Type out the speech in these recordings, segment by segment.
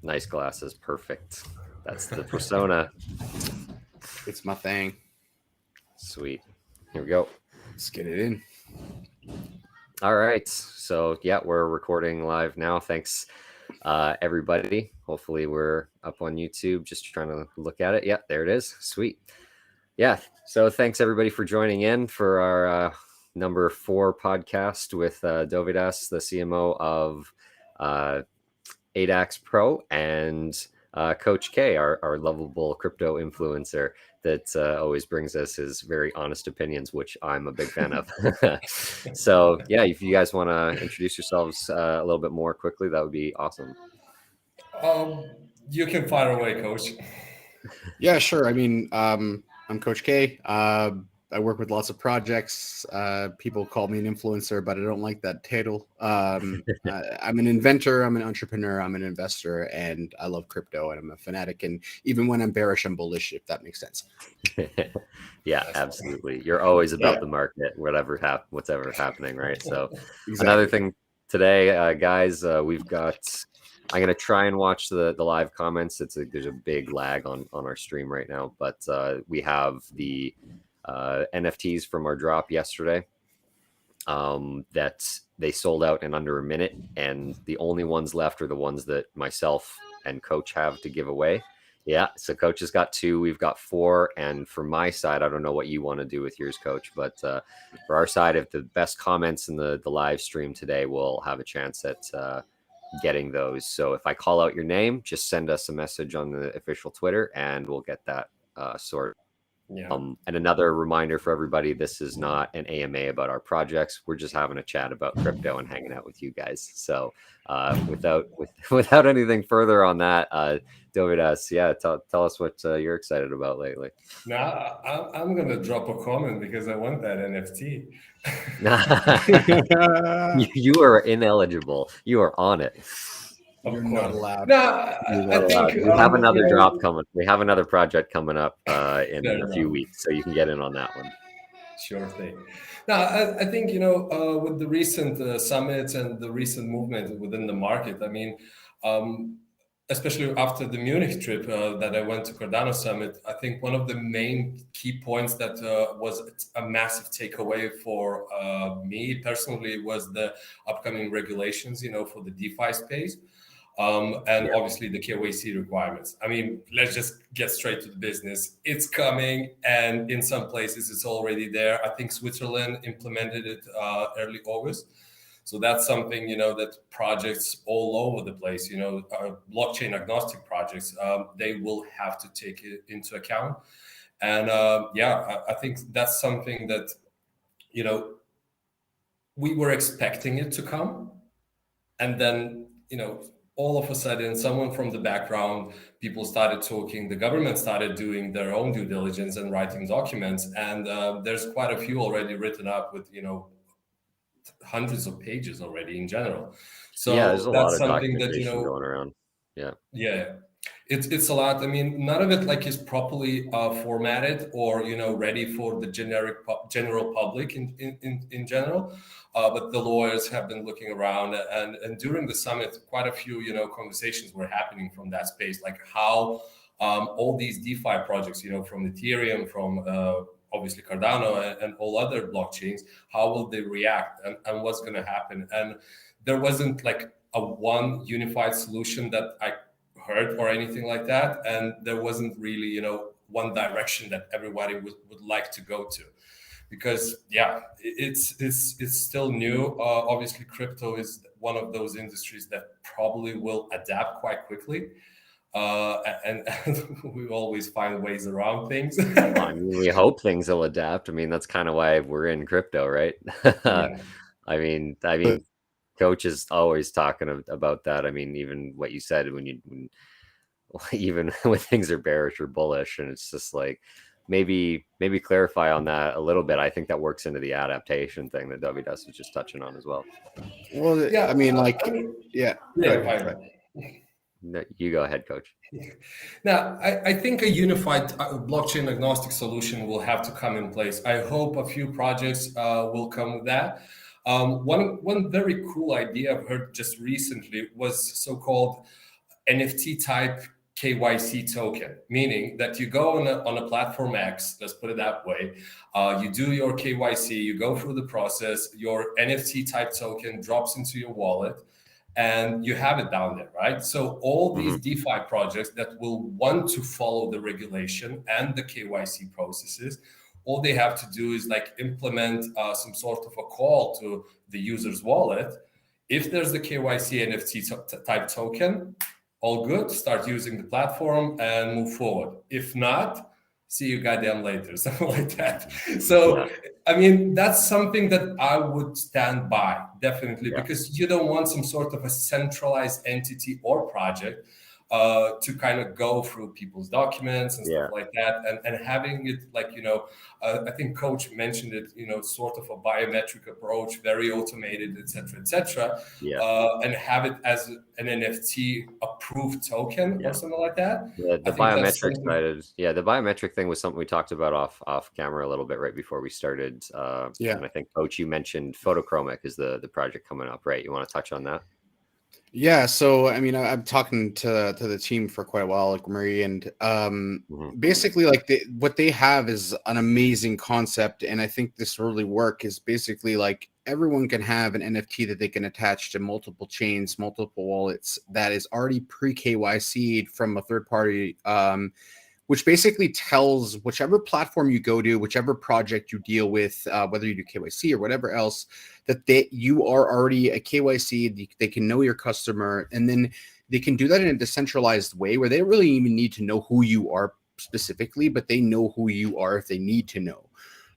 Nice glasses. Perfect. That's the persona. It's my thing. Sweet. Here we go. Let's get it in. All right. So, yeah, we're recording live now. Thanks, everybody. Hopefully, we're up on YouTube. Just trying to look at it. Yeah, there it is. Sweet. Yeah. So, thanks, everybody, for joining in for our number 4 podcast with Dovydas, the CMO of Adax Pro, and Coach K, our lovable crypto influencer that always brings us his very honest opinions, which I'm a big fan of. So, yeah, if you guys want to introduce yourselves a little bit more quickly, that would be awesome. You can fire away, Coach. Yeah, sure. I mean, I'm Coach K. I work with lots of projects. People call me an influencer, but I don't like that title. I'm an inventor. I'm an entrepreneur. I'm an investor, and I love crypto. And I'm a fanatic. And even when I'm bearish, I'm bullish. If that makes sense. Yeah, absolutely. You're always about the market, whatever what's ever happening, right? So, Exactly. Another thing today, guys, we've got. I'm gonna try and watch the live comments. There's a big lag on our stream right now, but we have the NFTs from our drop yesterday that they sold out in under a minute, and the only ones left are the ones that myself and Coach have to give away. Yeah, so Coach has got 2, we've got 4, and for my side, I don't know what you want to do with yours, Coach, but for our side, if the best comments in the live stream today, we'll have a chance at getting those. So if I call out your name, just send us a message on the official Twitter, and we'll get that sorted. Yeah. And another reminder for everybody, this is not an AMA about our projects. We're just having a chat about crypto and hanging out with you guys. So without anything further on that, Dovydas, yeah, tell us what you're excited about lately. Now, I'm going to drop a comment because I want that NFT. You are ineligible. You are on it. You're not allowed. No, I think we have another drop coming. We have another project coming up in a few weeks, so you can get in on that one. Sure thing. Now, I think, with the recent summits and the recent movement within the market, I mean, especially after the Munich trip that I went to Cardano Summit, I think one of the main key points that was a massive takeaway for me personally was the upcoming regulations, for the DeFi space. And obviously the KYC requirements. I mean, let's just get straight to the business. It's coming, and in some places it's already there. I think Switzerland implemented it early August. So that's something, that projects all over the place, blockchain agnostic projects, they will have to take it into account. And I think that's something that, we were expecting it to come. And then, all of a sudden, someone from the background, people started talking, the government started doing their own due diligence and writing documents. And there's quite a few already written up with, hundreds of pages already in general. So yeah, there's a lot of something documentation that, going around. Yeah. It's a lot. I mean, none of it is properly formatted or ready for the general public in general. But the lawyers have been looking around, and during the summit, quite a few conversations were happening from that space, like how all these DeFi projects, from Ethereum, from obviously Cardano and all other blockchains, how will they react and what's going to happen? And there wasn't a one unified solution that I heard or anything like that, and there wasn't really one direction that everybody would like to go to, because it's still new. Obviously crypto is one of those industries that probably will adapt quite quickly, and we always find ways around things. I mean, we hope things will adapt. I mean, that's kind of why we're in crypto, right? Yeah. I mean, Coach is always talking about that. I mean, even what you said even when things are bearish or bullish, and it's just like maybe clarify on that a little bit. I think that works into the adaptation thing that Dovydas was just touching on as well. Well, yeah, I mean, No, you go ahead, Coach. Now, I think a unified blockchain agnostic solution will have to come in place. I hope a few projects will come with that. One very cool idea I've heard just recently was so-called NFT type KYC token, meaning that you go on a platform X, let's put it that way. You do your KYC, you go through the process, your NFT type token drops into your wallet, and you have it down there, right? So all these DeFi projects that will want to follow the regulation and the KYC processes, all they have to do is like implement some sort of a call to the user's wallet. If there's the KYC NFT type token, all good, start using the platform and move forward. If not, see you goddamn later, something like that. So, I mean, that's something that I would stand by, definitely, because you don't want some sort of a centralized entity or project to kind of go through people's documents and stuff like that, and having it like, I think Coach mentioned it, sort of a biometric approach, very automated, etc., and have it as an NFT approved token or something like that. The biometric side is the biometric thing was something we talked about off camera a little bit right before we started. And I think Coach, you mentioned Photochromic is the project coming up, right? You want to touch on that? Yeah, so I mean, I'm talking to the team for quite a while, like Marie, and basically, like what they have is an amazing concept, and I think this will really work. Is basically like everyone can have an NFT that they can attach to multiple chains, multiple wallets that is already pre-KYC'd from a third party, which basically tells whichever platform you go to, whichever project you deal with, whether you do KYC or whatever else, that you are already a KYC, they can know your customer, and then they can do that in a decentralized way where they don't really even need to know who you are specifically, but they know who you are if they need to know.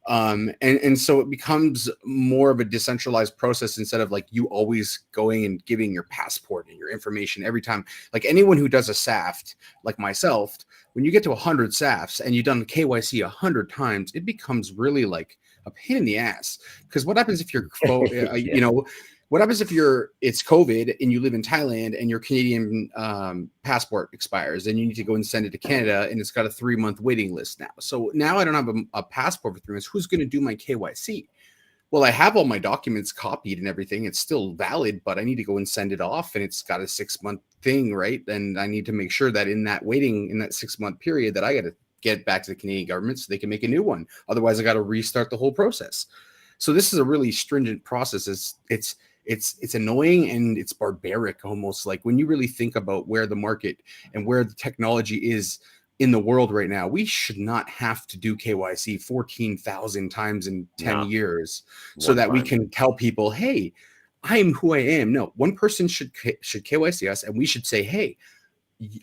And so it becomes more of a decentralized process instead of like you always going and giving your passport and your information every time. Like anyone who does a SAFT, like myself, when you get to 100 SAFs and you've done KYC 100 times, it becomes really like a pain in the ass. Because what happens if you're, what happens if it's COVID and you live in Thailand and your Canadian passport expires and you need to go and send it to Canada and it's got a 3-month waiting list now. So now I don't have a passport for 3 months. Who's going to do my KYC? Well, I have all my documents copied and everything. It's still valid, but I need to go and send it off and it's got a 6-month thing, right? And I need to make sure that in that 6-month period that I got to get back to the Canadian government so they can make a new one. Otherwise, I got to restart the whole process. So this is a really stringent process. It's annoying and it's barbaric almost. Like when you really think about where the market and where the technology is in the world right now, we should not have to do KYC 14,000 times in 10 years so that we can tell people, hey, I'm who I am. No, one person should KYC us and we should say, hey,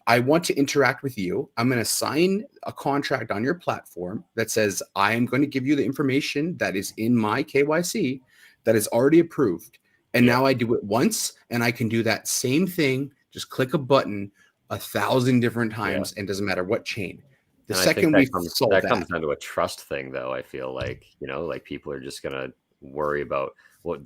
I want to interact with you. I'm going to sign a contract on your platform that says I am going to give you the information that is in my KYC that is already approved. And now I do it once and I can do that same thing. Just click a button 1,000 different times and doesn't matter what chain. The second we solve that comes down to a trust thing, though. I feel like, like people are just going to worry about what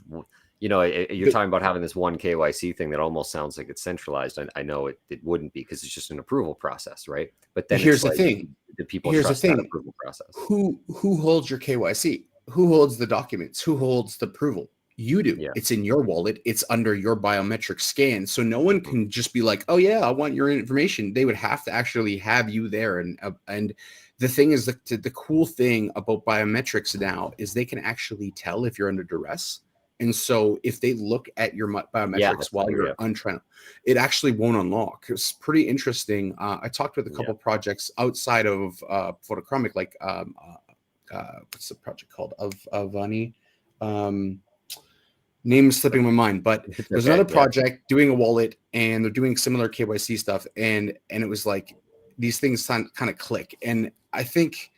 you're talking about having this one KYC thing that almost sounds like it's centralized. I know it wouldn't be because it's just an approval process, right? But then here's the thing. Do people trust that approval process? Who holds your KYC? Who holds the documents? Who holds the approval? You do. It's in your wallet. It's under your biometric scan. So no one can just be like, oh yeah, I want your information. They would have to actually have you there. And the thing is that the cool thing about biometrics now is they can actually tell if you're under duress. And so if they look at your biometrics while you're untrained, it actually won't unlock. It's pretty interesting. I talked with a couple projects outside of Photochromic, like what's the project called? Avani. Name is slipping my mind, but there's another project doing a wallet and they're doing similar KYC stuff. And it was like these things kind of click. And I think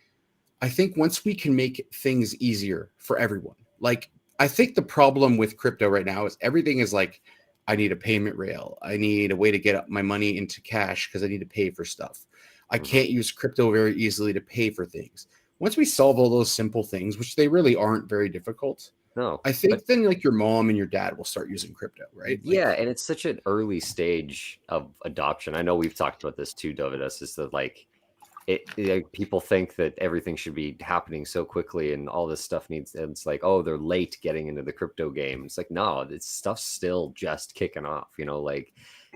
once we can make things easier for everyone, like I think the problem with crypto right now is everything is like, I need a payment rail. I need a way to get my money into cash because I need to pay for stuff. I can't use crypto very easily to pay for things. Once we solve all those simple things, which they really aren't very difficult, no, I think then like your mom and your dad will start using crypto, right? Like, and it's such an early stage of adoption. I know we've talked about this too, Dovydas, is that like people think that everything should be happening so quickly and all this stuff needs, and it's like, oh, they're late getting into the crypto game. It's like, no, this stuff's still just kicking off, like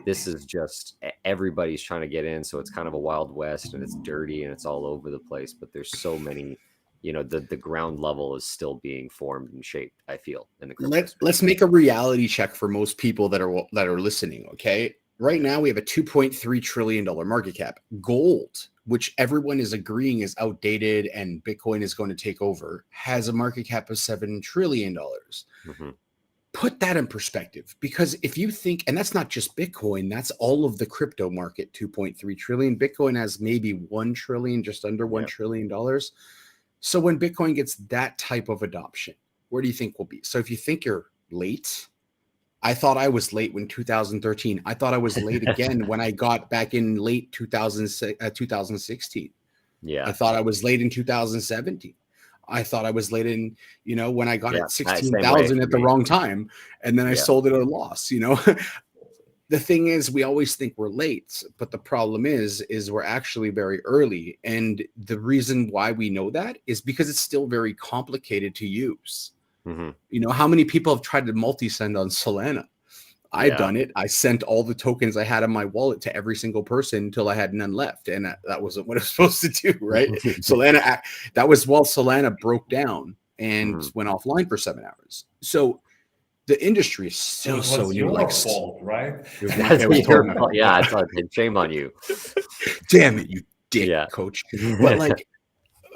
this is just, everybody's trying to get in, so it's kind of a wild west, and it's dirty and it's all over the place. But there's so many, the ground level is still being formed and shaped, I feel, in the crypto space. Let's make a reality check for most people that are listening. Okay, right now we have a $2.3 trillion market cap. Gold, which everyone is agreeing is outdated and Bitcoin is going to take over, has a market cap of $7 trillion. Mm-hmm. Put that in perspective, because if you think, and that's not just Bitcoin, that's all of the crypto market, 2.3 trillion. Bitcoin has maybe 1 trillion, just under $1 trillion. So when Bitcoin gets that type of adoption, where do you think we'll be? So if you think you're late, I thought I was late when 2013. I thought I was late again when I got back in late 2016. Yeah. I thought I was late in 2017. I thought I was late in, when I got it 16,000 at the wrong time, and then I sold it at a loss. The thing is, we always think we're late, but the problem is we're actually very early. And the reason why we know that is because it's still very complicated to use. Mm-hmm. How many people have tried to multi-send on Solana? I've done it. I sent all the tokens I had in my wallet to every single person until I had none left. And that wasn't what I was supposed to do, right? Solana, that was while Solana broke down and went offline for 7 hours. So the industry is still so new. Your fault, right? Yeah, it's shame on you. Damn it, you dick, coach. But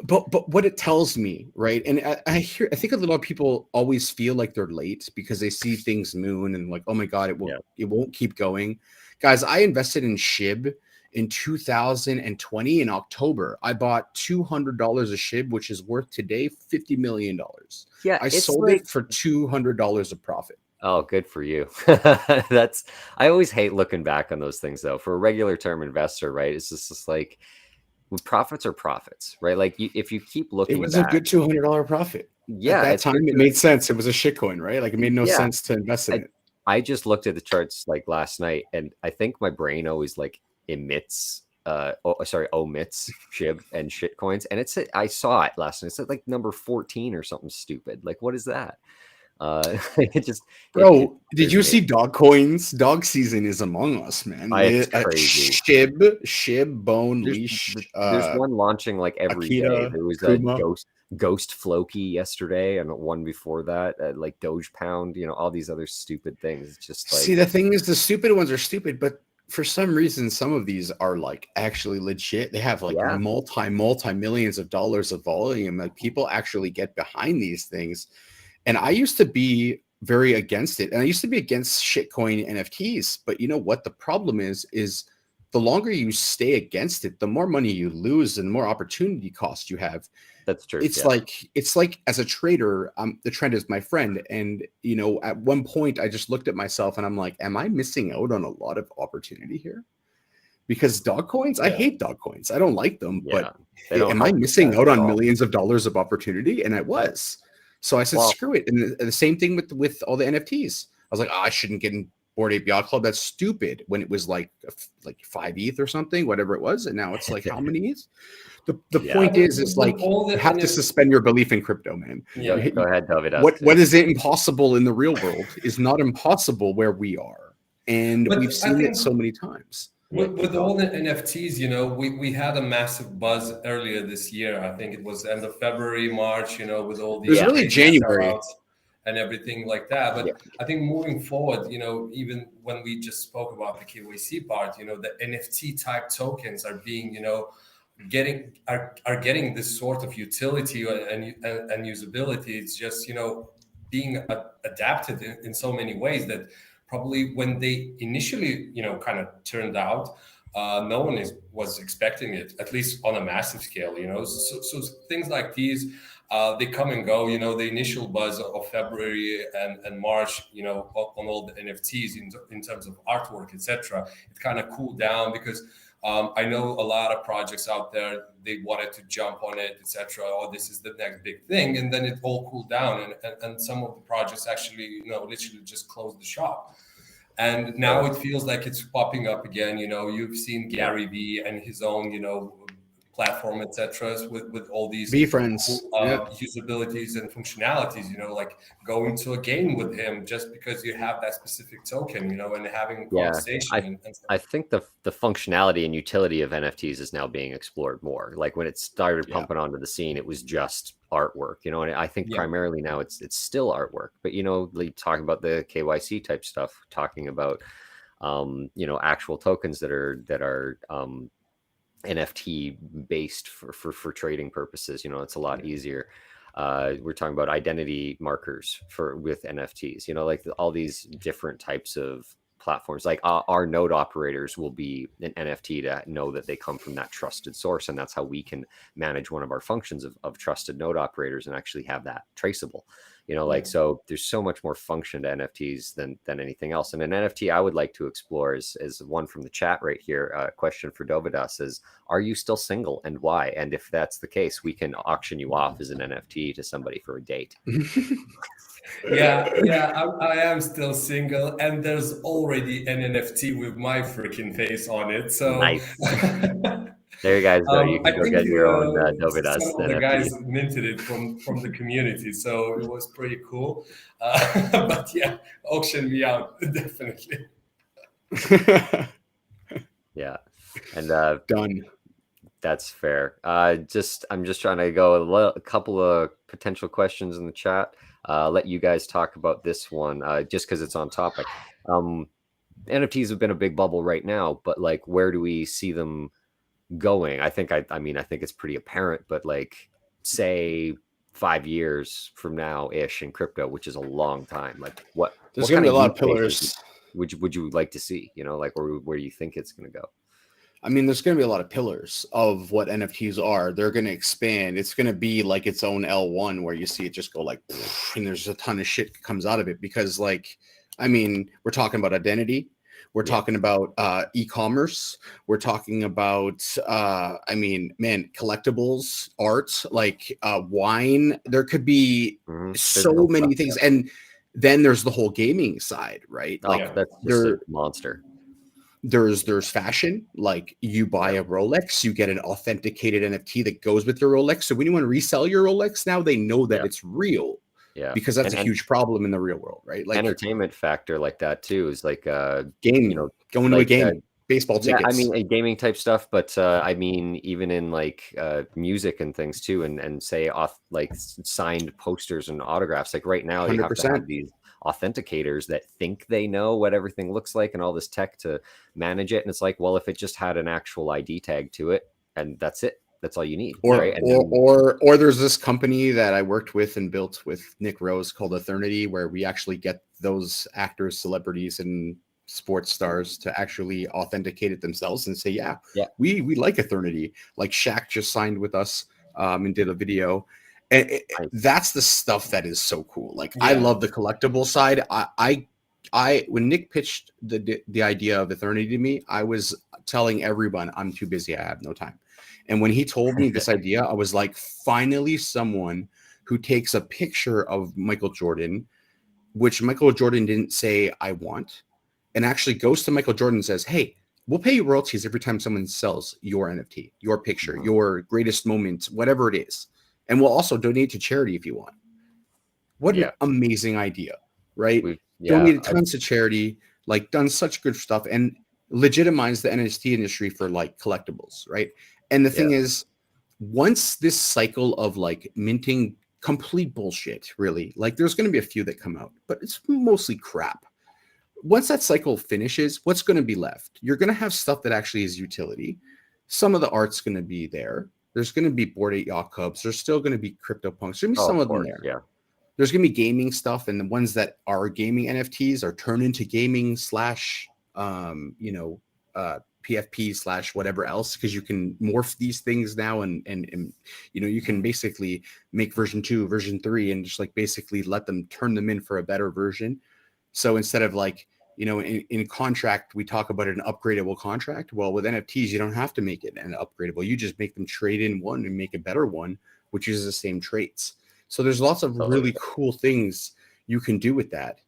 But what it tells me, right? And I think a lot of people always feel like they're late because they see things moon and like, oh my God, it won't keep going. Guys, I invested in SHIB in 2020 in October. I bought $200 a SHIB, which is worth today $50 million. Yeah, I sold it for $200 of profit. Oh, good for you. I always hate looking back on those things though. For a regular term investor, right? It's just like, profits are profits, right? Like if you keep looking, it was a good $200 profit. Yeah, at that time it made sense. It was a shitcoin, right? Like it made no sense to invest in it. I just looked at the charts like last night, and I think my brain always like omits SHIB and shitcoins, and I saw it last night. It's like number 14 or something stupid. Like what is that? Did you see dog coins? Dog season is among us, man. It's crazy. SHIB, bone, leash. There's one launching like every day. There was Kuma. A ghost Floki yesterday, and one before that, like Doge Pound. All these other stupid things. It's just like, see, the thing is, the stupid ones are stupid, but for some reason, some of these are like actually legit. They have like multi millions of dollars of volume. Like people actually get behind these things. And I used to be very against it. And I used to be against shitcoin NFTs. But you know what? The problem is the longer you stay against it, the more money you lose and the more opportunity cost you have. That's true. It's like as a trader, the trend is my friend. And, at one point I just looked at myself and I'm like, am I missing out on a lot of opportunity here? Because dog coins, I hate dog coins. I don't like them. But am I missing out on millions of dollars of opportunity? And I was. So I said, screw it. And the same thing with all the NFTs. I was like, I shouldn't get in Bored Ape Yacht Club. That's stupid. When it was like 5 ETH or something, whatever it was. And now it's like, how many ETH? The point is like, you have to suspend your belief in crypto, man. Yeah, go ahead, Dovydas. What is impossible in the real world is not impossible where we are. And we've seen it so many times. With all the NFTs, we had a massive buzz earlier this year. I think it was end of February, March, with all the... It was really January. And everything like that. But I think moving forward, even when we just spoke about the KYC part, the NFT type tokens are being, getting this sort of utility and usability. It's just, being adapted in so many ways that probably when they initially, kind of turned out, no one was expecting it, at least on a massive scale, So things like these, they come and go, the initial buzz of February and March, on all the NFTs in terms of artwork, etc. It kind of cooled down because I know a lot of projects out there, they wanted to jump on it, etc. Oh, this is the next big thing. And then it all cooled down. And some of the projects actually, literally just closed the shop. And now it feels like it's popping up again. You've seen Gary Vee and his own, platform, etc., with all these Be friends. usabilities and functionalities. Like going to a game with him just because you have that specific token, and having a conversation. I think the functionality and utility of NFTs is now being explored more. Like when it started pumping onto the scene, it was just artwork, and I think primarily now it's still artwork. But like talking about the KYC type stuff, talking about actual tokens that are NFT based for trading purposes. It's a lot easier. We're talking about identity markers with NFTs. Like all these different types of platforms. Like our node operators will be an NFT to know that they come from that trusted source, and that's how we can manage one of our functions of trusted node operators and actually have that traceable. So there's so much more function to NFTs than anything else. And an NFT I would like to explore is one from the chat right here. A question for Dovydas is, are you still single and why? And if that's the case, we can auction you off as an NFT to somebody for a date. I am still single, and there's already an NFT with my freaking face on it. So nice. There you guys go. You can go get your own Dovydas. Some of the guys minted it from the community, so it was pretty cool. But yeah, auction me out definitely. Yeah, and done. That's fair. I'm just trying to go a couple of potential questions in the chat. Let you guys talk about this one just because it's on topic. NFTs have been a big bubble right now, but like, where do we see them going? I think it's pretty apparent, but like, say 5 years from now ish in crypto, which is a long time. Like, there's going to be a lot of pillars. Would you like to see? Like where do you think it's going to go? I mean, there's going to be a lot of pillars of what NFTs are. They're going to expand. It's going to be like its own L1 where you see it just go like, and there's a ton of shit that comes out of it because, like, I mean, we're talking about identity. We're talking about e-commerce. We're talking about, collectibles, art, like wine. There could be so many things. Yeah. And then there's the whole gaming side, right? Like that's just a monster. There's fashion, like you buy a Rolex, you get an authenticated NFT that goes with your Rolex. So when you want to resell your Rolex, now they know that it's real. Yeah, because that's a huge problem in the real world, right? Like entertainment factor like that too is like game, going to a game, baseball tickets. Yeah, I mean, a gaming type stuff, but I mean, even in like music and things too, and say like signed posters and autographs. Like right now, 100%. You have to have these authenticators that think they know what everything looks like and all this tech to manage it. And it's like, well, if it just had an actual ID tag to it, and that's it. That's all you need. Or, right? or there's this company that I worked with and built with Nick Rose called Eternity, where we actually get those actors, celebrities, and sports stars to actually authenticate it themselves and say, yeah. we like Eternity. Like Shaq just signed with us and did a video. And that's the stuff that is so cool. Like I love the collectible side. I when Nick pitched the idea of Eternity to me, I was telling everyone I'm too busy. I have no time. And when he told me this idea, I was like, finally someone who takes a picture of Michael Jordan, which Michael Jordan didn't say I want, and actually goes to Michael Jordan and says, hey, we'll pay you royalties every time someone sells your NFT, your picture, your greatest moment, whatever it is. And we'll also donate to charity if you want. What an amazing idea, right? Donated tons to charity, like done such good stuff and legitimized the NFT industry for like collectibles, right? And the thing is, once this cycle of like minting complete bullshit, really, like there's going to be a few that come out, but it's mostly crap. Once that cycle finishes, what's going to be left? You're going to have stuff that actually is utility. Some of the art's going to be there. There's going to be Bored Ape Yacht Clubs. There's still going to be CryptoPunks. There's going to be some of them there. Yeah. There's going to be gaming stuff, and the ones that are gaming NFTs are turned into gaming / PFP / whatever else, because you can morph these things now and you can basically make version 2, version 3, and just like basically let them turn them in for a better version. So instead of like, in contract, we talk about an upgradable contract. Well, with NFTs, you don't have to make it an upgradable. You just make them trade in one and make a better one, which uses the same traits. So there's lots of really cool things you can do with that.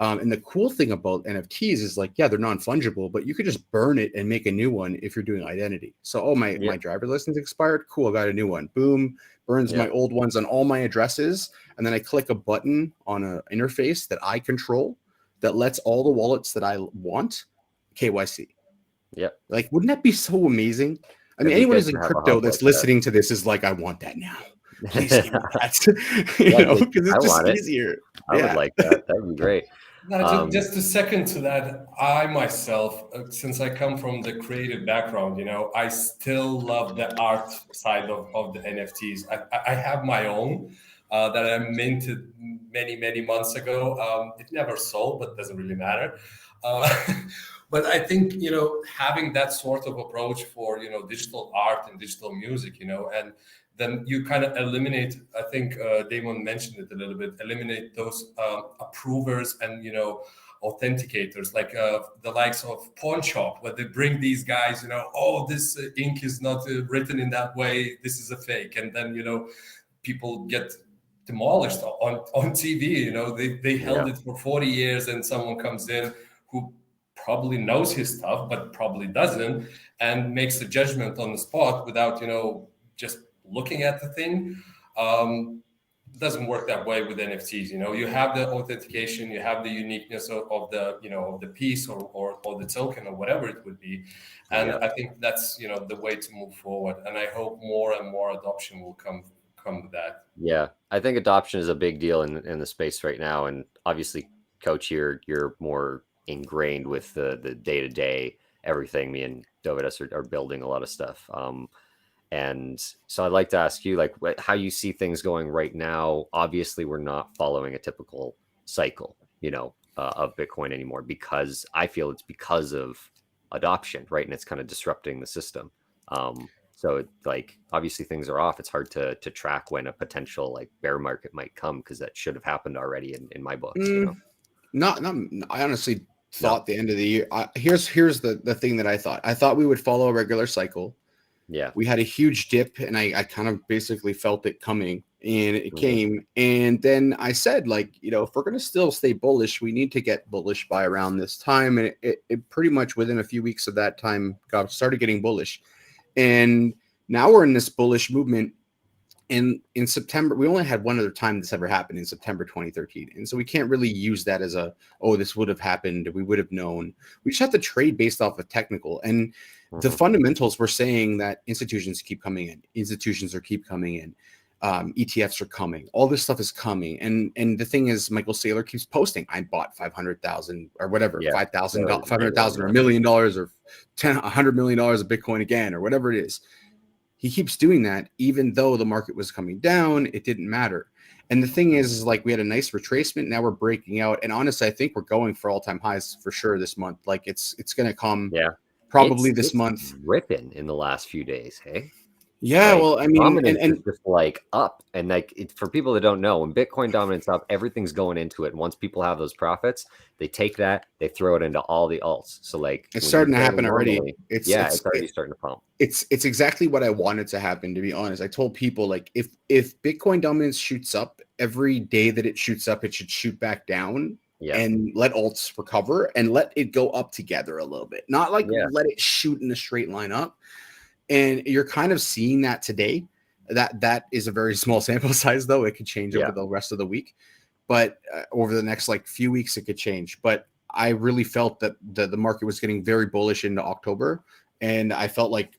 And the cool thing about NFTs is like, yeah, they're non-fungible, but you could just burn it and make a new one if you're doing identity. So, oh, my driver's license expired. Cool, I got a new one. Boom, burns my old ones on all my addresses. And then I click a button on an interface that I control that lets all the wallets that I want KYC. Yep. Like, wouldn't that be so amazing? I mean, It'd be anyone good who's in to have a crypto hub that's like that. listening to this is like, I want that now. Please give me that. You Yeah, know, because I it's just want it. easier. I would like that. That'd be great. Now, just a second to that, I myself, since I come from the creative background, you know, I still love the art side of the NFTs. I have my own that I minted many months ago. It never sold, but doesn't really matter. But I think, you know, having that sort of approach for, you know, digital art and digital music, you know, and then you kind of eliminate, I think Damon mentioned it a little bit, eliminate those approvers and, you know, authenticators, like the likes of Pawn Shop, where they bring these guys, you know, oh, this ink is not written in that way, this is a fake. And then, you know, people get demolished on TV, you know, they held it for 40 years and someone comes in who probably knows his stuff, but probably doesn't, and makes a judgment on the spot without, you know, just looking at the thing. Doesn't work that way with NFTs. You know, you have the authentication, you have the uniqueness of the, you know, of the piece or the token or whatever it would be. And I think that's, you know, the way to move forward. And I hope more and more adoption will come with that. Yeah, I think adoption is a big deal in the space right now. And obviously, Coach, you're more ingrained with the day-to-day everything. Me and Dovydas are building a lot of stuff. And so I'd like to ask you, like, how you see things going right now. Obviously, we're not following a typical cycle, you know, of Bitcoin anymore, because I feel it's because of adoption, right? And it's kind of disrupting the system. So like, obviously things are off. It's hard to track when a potential like bear market might come, because that should have happened already in my books. You know? Not. I honestly thought the end of the year. Here's the thing that I thought. I thought we would follow a regular cycle. Yeah, we had a huge dip, and I kind of basically felt it coming, and it came. And then I said, like, you know, if we're going to still stay bullish, we need to get bullish by around this time. And it pretty much within a few weeks of that time started getting bullish. And now we're in this bullish movement. And in September, we only had one other time this ever happened, in September 2013. And so we can't really use that as this would have happened. We would have known. We just have to trade based off of technical. And the fundamentals were saying that institutions keep coming in. Institutions keep coming in. ETFs are coming. All this stuff is coming. And the thing is, Michael Saylor keeps posting, I bought 500,000 or whatever, $500,000 or $1 million or $100 million of Bitcoin again, or whatever it is. He keeps doing that, even though the market was coming down. It didn't matter. And the thing is like, we had a nice retracement. Now we're breaking out. And honestly, I think we're going for all-time highs for sure this month. Like it's going to come probably this month. Ripping in the last few days. Hey. Yeah, like, well, I mean, and just like up, and like for people that don't know, when Bitcoin dominance up, everything's going into it. And once people have those profits, they take that, they throw it into all the alts. So like, it's starting to happen already. It's already starting to pump. It's exactly what I wanted to happen, to be honest. I told people, like, if Bitcoin dominance shoots up, every day that it shoots up, it should shoot back down. And let alts recover and let it go up together a little bit. Not like let it shoot in a straight line up. And you're kind of seeing that today. That is a very small sample size, though. It could change over the rest of the week, but over the next like few weeks, it could change. But I really felt that the market was getting very bullish into October, and I felt like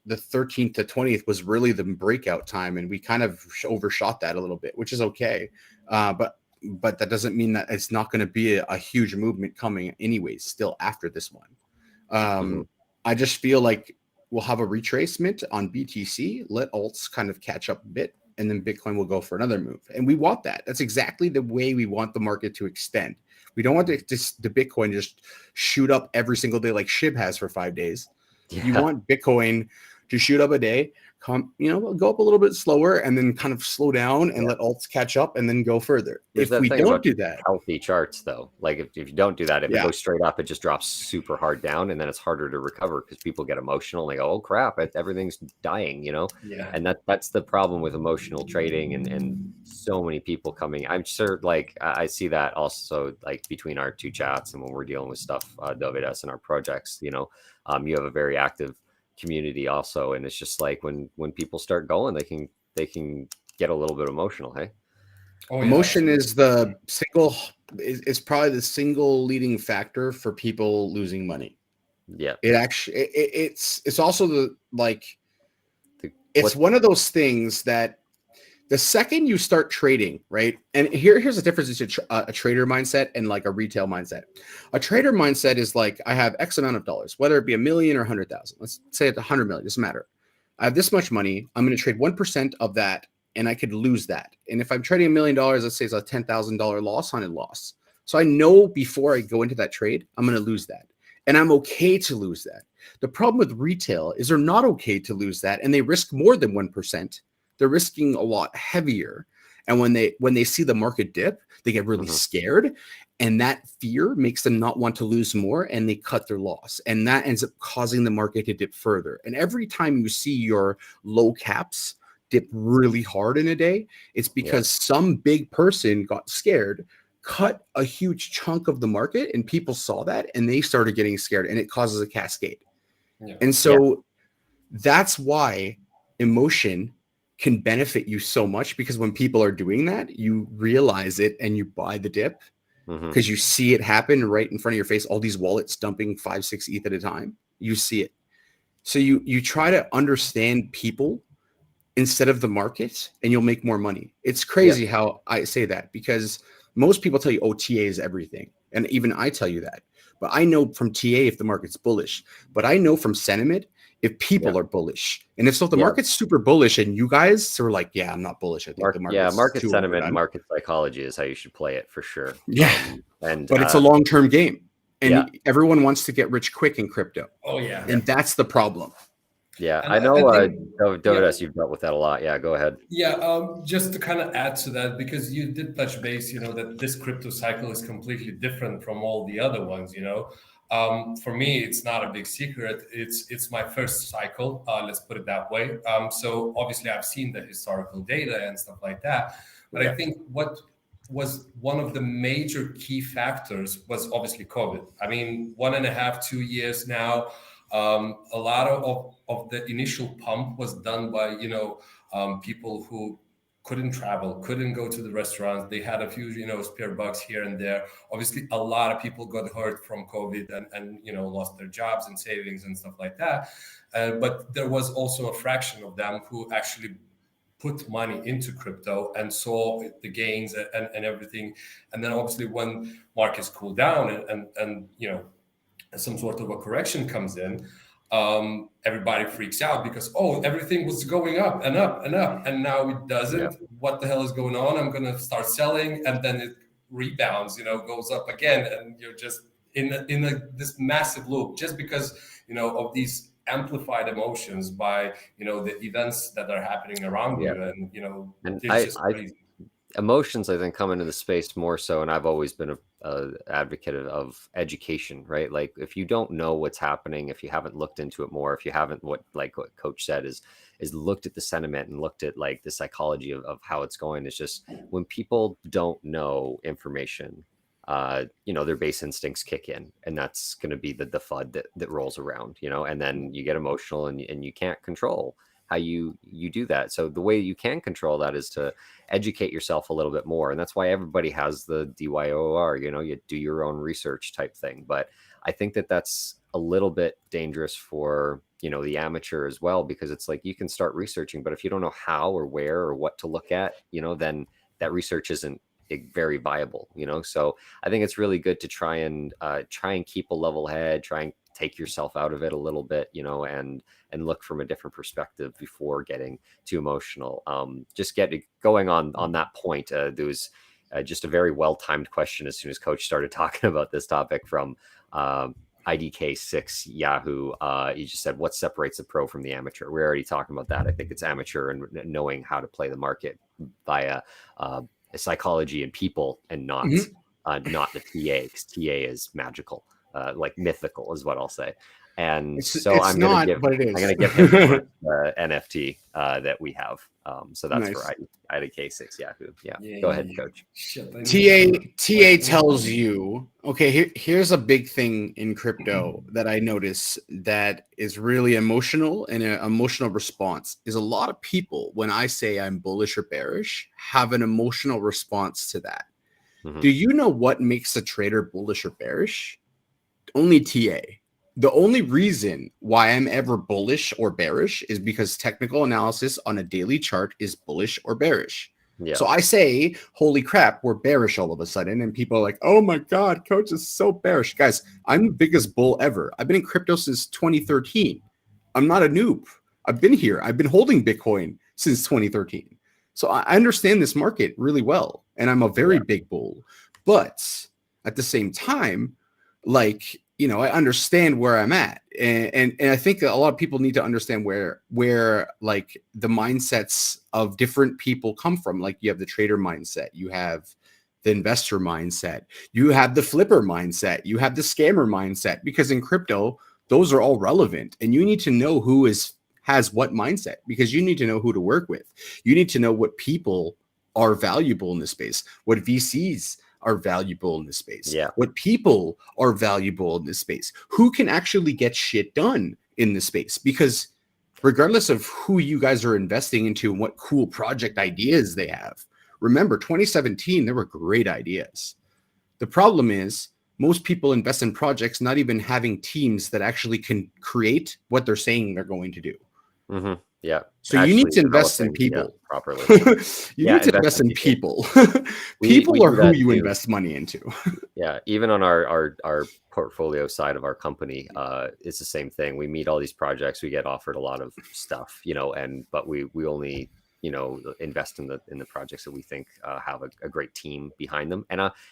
the 13th to 20th was really the breakout time, and we kind of overshot that a little bit, which is okay. But that doesn't mean that it's not going to be a huge movement coming anyways, still after this one. I just feel like we'll have a retracement on BTC, let alts kind of catch up a bit, and then Bitcoin will go for another move. And we want that. That's exactly the way we want the market to extend. We don't want the Bitcoin just shoot up every single day like SHIB has for 5 days. You want Bitcoin to shoot up a day, go up a little bit slower and then kind of slow down and let alts catch up and then go further. There's If we don't do that, healthy charts though, like if you don't do that, if it Yeah. goes straight up, it just drops super hard down, and then it's harder to recover because people get emotional and they go, "Oh crap, everything's dying," Yeah. And that's the problem with emotional trading and so many people coming. I'm sure, like I see that also, like between our two chats and when we're dealing with stuff, Dovydas and our projects. You have a very active community also, and it's just like when people start going, they can get a little bit emotional. Hey, Oh, emotion is probably the single leading factor for people losing money. Yeah, it's also it's one of those things that the second you start trading, right? And here's the difference between a trader mindset and like a retail mindset. A trader mindset is like, I have X amount of dollars, whether it be $1 million or 100,000. Let's say it's 100 million, doesn't matter. I have this much money. I'm going to trade 1% of that, and I could lose that. And if I'm trading $1 million, let's say it's a $10,000 loss on a loss. So I know before I go into that trade, I'm going to lose that. And I'm okay to lose that. The problem with retail is they're not okay to lose that, and they risk more than 1%. They're risking a lot heavier. And when they see the market dip, they get really scared. And that fear makes them not want to lose more, and they cut their loss. And that ends up causing the market to dip further. And every time you see your low caps dip really hard in a day, it's because some big person got scared, cut a huge chunk of the market, and people saw that and they started getting scared, and it causes a cascade. Yeah. And so that's why emotion can benefit you so much, because when people are doing that, you realize it and you buy the dip because you see it happen right in front of your face. All these wallets dumping 5-6 ETH at a time. You see it. So you try to understand people instead of the market, and you'll make more money. It's crazy how I say that, because most people tell you, oh, TA is everything. And even I tell you that. But I know from TA if the market's bullish. But I know from sentiment if people are bullish. And if the market's super bullish and you guys are like, yeah, I'm not bullish. I think the market's market sentiment and market psychology is how you should play it for sure. Yeah. But it's a long-term game. And everyone wants to get rich quick in crypto. Oh, yeah. And that's the problem. Yeah, and I know, Dovydas, you've dealt with that a lot. Yeah, go ahead. Yeah, just to kind of add to that, because you did touch base, that this crypto cycle is completely different from all the other ones, For me, it's not a big secret. It's my first cycle, let's put it that way. So obviously I've seen the historical data and stuff like that. But I think what was one of the major key factors was obviously COVID. I mean, 1.5, 2 years now. A lot of the initial pump was done by people who couldn't travel, couldn't go to the restaurants. They had a few spare bucks here and there. Obviously a lot of people got hurt from COVID and lost their jobs and savings and stuff like that, but there was also a fraction of them who actually put money into crypto and saw the gains and everything. And then obviously when markets cool down and some sort of a correction comes in, everybody freaks out because, everything was going up and up and up, and now it doesn't. What the hell is going on? I'm going to start selling, and then it rebounds, goes up again, and you're just in this massive loop just because, of these amplified emotions by, the events that are happening around you. And, it's just crazy. Emotions, I think, come into the space more so, and I've always been a advocate of education, right? Like if you don't know what's happening, if you haven't looked into it more, if you haven't, what Coach said is looked at the sentiment and looked at like the psychology of how it's going. It's just when people don't know information, their base instincts kick in, and that's going to be the FUD that rolls around, and then you get emotional and you can't control how you do that. So the way you can control that is to educate yourself a little bit more. And that's why everybody has the DYOR, you do your own research type thing. But I think that's a little bit dangerous for, the amateur as well, because it's like you can start researching, but if you don't know how or where or what to look at, then that research isn't very viable, So I think it's really good to try and keep a level head, try and take yourself out of it a little bit, and look from a different perspective before getting too emotional. Just going on that point. There was just a very well-timed question as soon as Coach started talking about this topic from IDK6 Yahoo, you just said, what separates a pro from the amateur? We're already talking about that. I think it's amateur and knowing how to play the market via psychology and people, and not not the TA, because TA is magical, like mythical is what I'll say. And so I'm gonna give him the NFT that we have. So that's for IDK6 Yahoo. Yeah. Go ahead, Coach. TA tells you, okay, here's a big thing in crypto that I notice that is really emotional, and an emotional response is a lot of people, when I say I'm bullish or bearish, have an emotional response to that. Do you know what makes a trader bullish or bearish? Only TA. The only reason why I'm ever bullish or bearish is because technical analysis on a daily chart is bullish or bearish. Yeah. So I say, holy crap, we're bearish all of a sudden. And people are like, oh my God, Coach is so bearish. Guys, I'm the biggest bull ever. I've been in crypto since 2013. I'm not a noob. I've been here. I've been holding Bitcoin since 2013. So I understand this market really well. And I'm a very big bull. But at the same time, like, you know, I understand where I'm at. And I think that a lot of people need to understand where like the mindsets of different people come from. Like you have the trader mindset, you have the investor mindset, you have the flipper mindset, you have the scammer mindset, because in crypto, those are all relevant. And you need to know who has what mindset, because you need to know who to work with. You need to know what people are valuable in this space, what VCs are valuable in this space, what people are valuable in this space, who can actually get shit done in this space. Because regardless of who you guys are investing into and what cool project ideas they have, remember 2017, there were great ideas. The problem is most people invest in projects not even having teams that actually can create what they're saying they're going to do. Yeah. So actually, you need to invest in people properly. You need to invest in people. People are who you invest money into. Yeah. Even on our portfolio side of our company, it's the same thing. We meet all these projects, we get offered a lot of stuff, you know, but we only, you know, invest in the projects that we think have a great team behind them.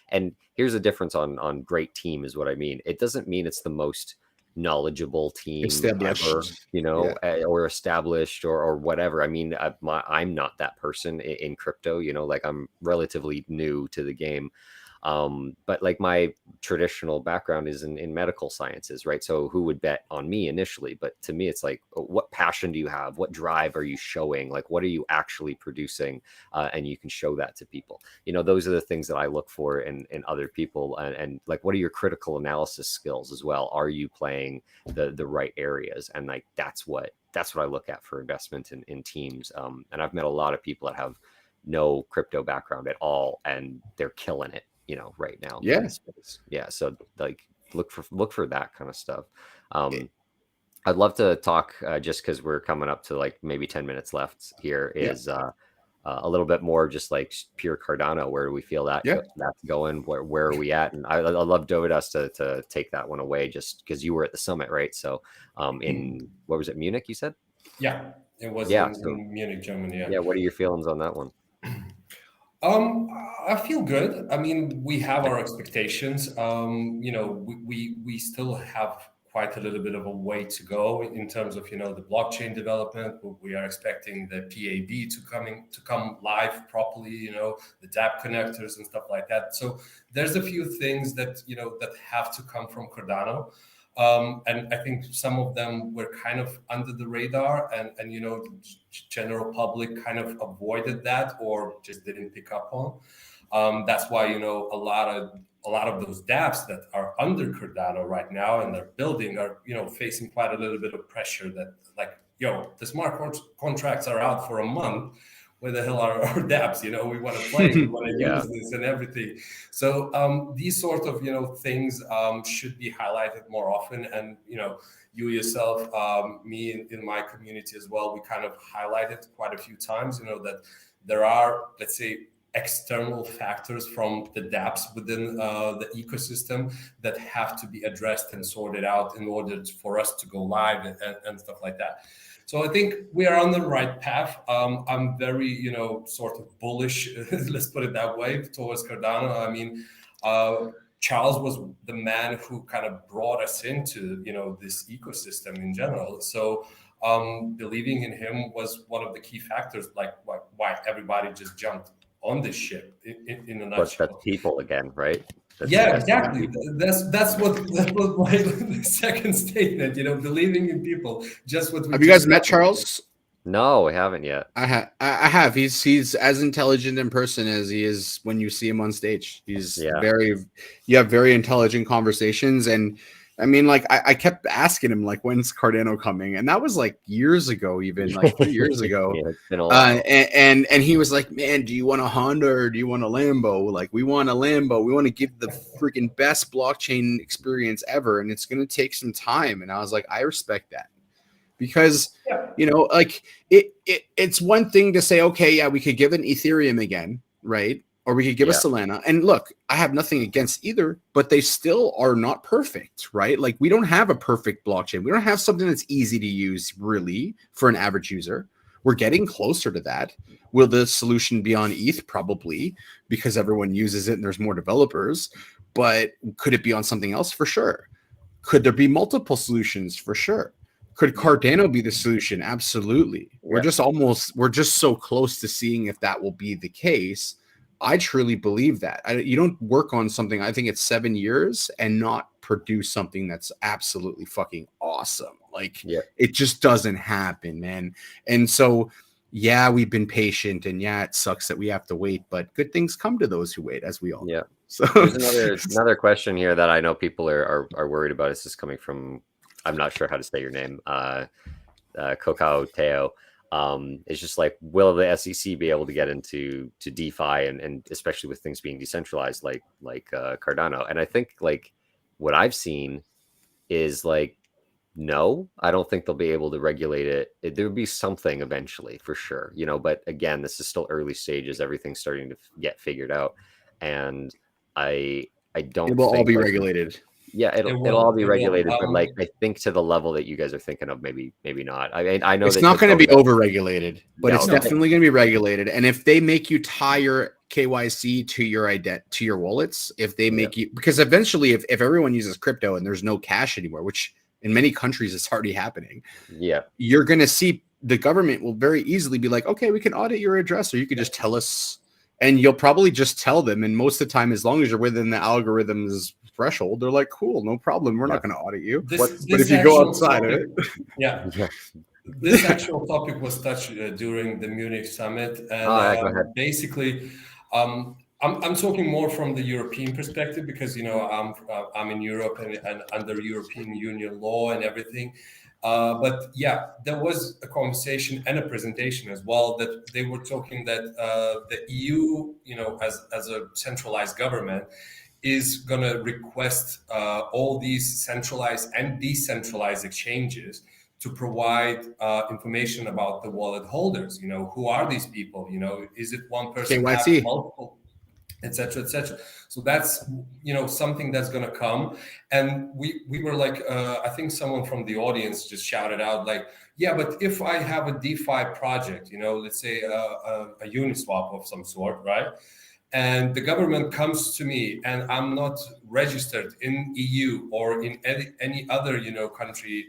And here's the difference on great team is what I mean. It doesn't mean it's the most knowledgeable team ever, you know, or established or whatever. I mean, I'm not that person in crypto, you know, like I'm relatively new to the game. But like my traditional background is in medical sciences, right? So who would bet on me initially? But to me, it's like, what passion do you have? What drive are you showing? Like, what are you actually producing? And you can show that to people. You know, those are the things that I look for in other people. And like, what are your critical analysis skills as well? Are you playing the right areas? And like, that's what I look at for investment in teams. And I've met a lot of people that have no crypto background at all, and they're killing it, you know, right now. So like look for that kind of stuff. I'd love to talk just because we're coming up to like maybe 10 minutes left here, is a little bit more just like pure Cardano. Where do we feel that's going? Where are we at? And I love Dovydas to take that one away, just because you were at the summit, right? So in what was it, Munich, you said? Yeah, it was in Munich, Germany. Yeah, what are your feelings on that one? I feel good. I mean, we have our expectations. You know, we still have quite a little bit of a way to go in terms of, you know, the blockchain development. We are expecting the PAB to come live properly, you know, the dApp connectors and stuff like that. So there's a few things that, you know, that have to come from Cardano. And I think some of them were kind of under the radar, and you know, the general public kind of avoided that or just didn't pick up on. That's why, you know, a lot of those dApps that are under Cardano right now and they're building are, you know, facing quite a little bit of pressure that, like, yo, the smart contracts are out for a month. Where the hell are our dApps? You know, we want to play, we want to use this and everything. So these sort of, you know, things should be highlighted more often. And, you know, you yourself, me in my community as well, we kind of highlighted quite a few times, you know, that there are, let's say, external factors from the dApps within the ecosystem that have to be addressed and sorted out in order for us to go live and stuff like that. So I think we are on the right path. I'm very, you know, sort of bullish, let's put it that way, towards Cardano. I mean, Charles was the man who kind of brought us into, this ecosystem in general. So believing in him was one of the key factors, like why everybody just jumped on this ship in a But nutshell. that's people again, right? Yeah, exactly. That's what my second statement. Believing in people. Just what. Have you guys met Charles? No, we haven't yet. I have. He's as intelligent in person as he is when you see him on stage. He's you have very intelligent conversations. And I mean, like, I kept asking him, like, when's Cardano coming? And that was like years ago, even like 3 years ago. Yeah, it's been a while. And he was like, man, do you want a Honda or do you want a Lambo? Like, we want a Lambo. We want to give the freaking best blockchain experience ever. And it's going to take some time. And I was like, I respect that. Because, like, it's one thing to say, okay, yeah, we could give an Ethereum again, right? Or we could give a Solana. And look, I have nothing against either, but they still are not perfect, right? Like, we don't have a perfect blockchain. We don't have something that's easy to use, really, for an average user. We're getting closer to that. Will the solution be on ETH? Probably, because everyone uses it and there's more developers. But could it be on something else? For sure. Could there be multiple solutions? For sure. Could Cardano be the solution? Absolutely. We're just so close to seeing if that will be the case. I truly believe that. You don't work on something, I think it's 7 years, and not produce something that's absolutely fucking awesome. Like, it just doesn't happen, man. And so, yeah, we've been patient, and yeah, it sucks that we have to wait, but good things come to those who wait, as we all know. So there's another question here that I know people are worried about. This is coming from, I'm not sure how to say your name, Kokao Teo. It's just like, will the SEC be able to get into DeFi and especially with things being decentralized like Cardano? And I think, like, what I've seen is, like, no, I don't think they'll be able to regulate it. There'll be something eventually, for sure, but again, this is still early stages. Everything's starting to get figured out, and I don't. It will all be regulated. Yeah, it'll all be regulated, but like, I think to the level that you guys are thinking of, maybe not. I know it's not going to be over-regulated, but it's definitely going to be regulated. And if they make you tie your KYC to your wallets, if they make you, because eventually, if everyone uses crypto and there's no cash anymore, which in many countries is already happening, you're going to see the government will very easily be like, okay, we can audit your address, or you could just tell us, and you'll probably just tell them. And most of the time, as long as you're within the algorithm's threshold, they're like, cool, no problem, we're not going to audit you. But if you go outside of it, this actual topic was touched during the Munich summit, and basically, I'm talking more from the European perspective, because I'm in Europe and under European Union law and everything. But yeah, there was a conversation and a presentation as well that they were talking that the EU, as a centralized government, is going to request all these centralized and decentralized exchanges to provide information about the wallet holders. Who are these people? Is it one person, KYC, multiple, etc., etc. So that's something that's going to come. And we were like, I think someone from the audience just shouted out, like, yeah, but if I have a DeFi project, let's say a Uniswap of some sort, right? And the government comes to me and I'm not registered in EU or in any other, country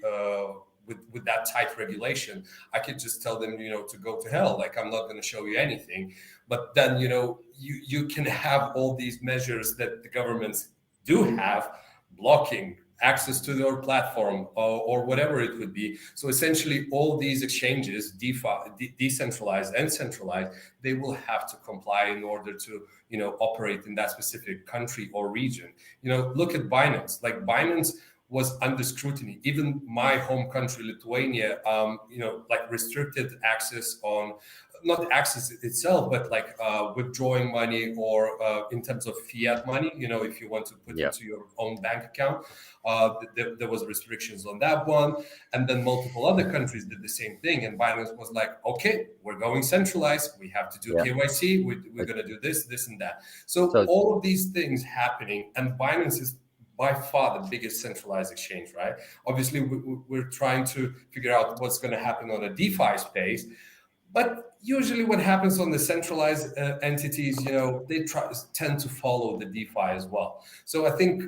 with that tight regulation, I could just tell them, to go to hell. Like, I'm not going to show you anything. But then, you can have all these measures that the governments do have, blocking access to their platform or whatever it would be. So essentially, all these exchanges, DeFi, decentralized and centralized, they will have to comply in order to, operate in that specific country or region. Look at Binance. Like, Binance was under scrutiny. Even my home country, Lithuania, like, restricted access on, not access itself, but like withdrawing money or in terms of fiat money, if you want to put into your own bank account, there was restrictions on that one. And then multiple other countries did the same thing. And Binance was like, okay, we're going centralized. We have to do KYC. We're going to do this and that. So all of these things happening, and Binance is by far the biggest centralized exchange, right? Obviously, we're trying to figure out what's going to happen on a DeFi space. But usually what happens on the centralized entities, they tend to follow the DeFi as well. So I think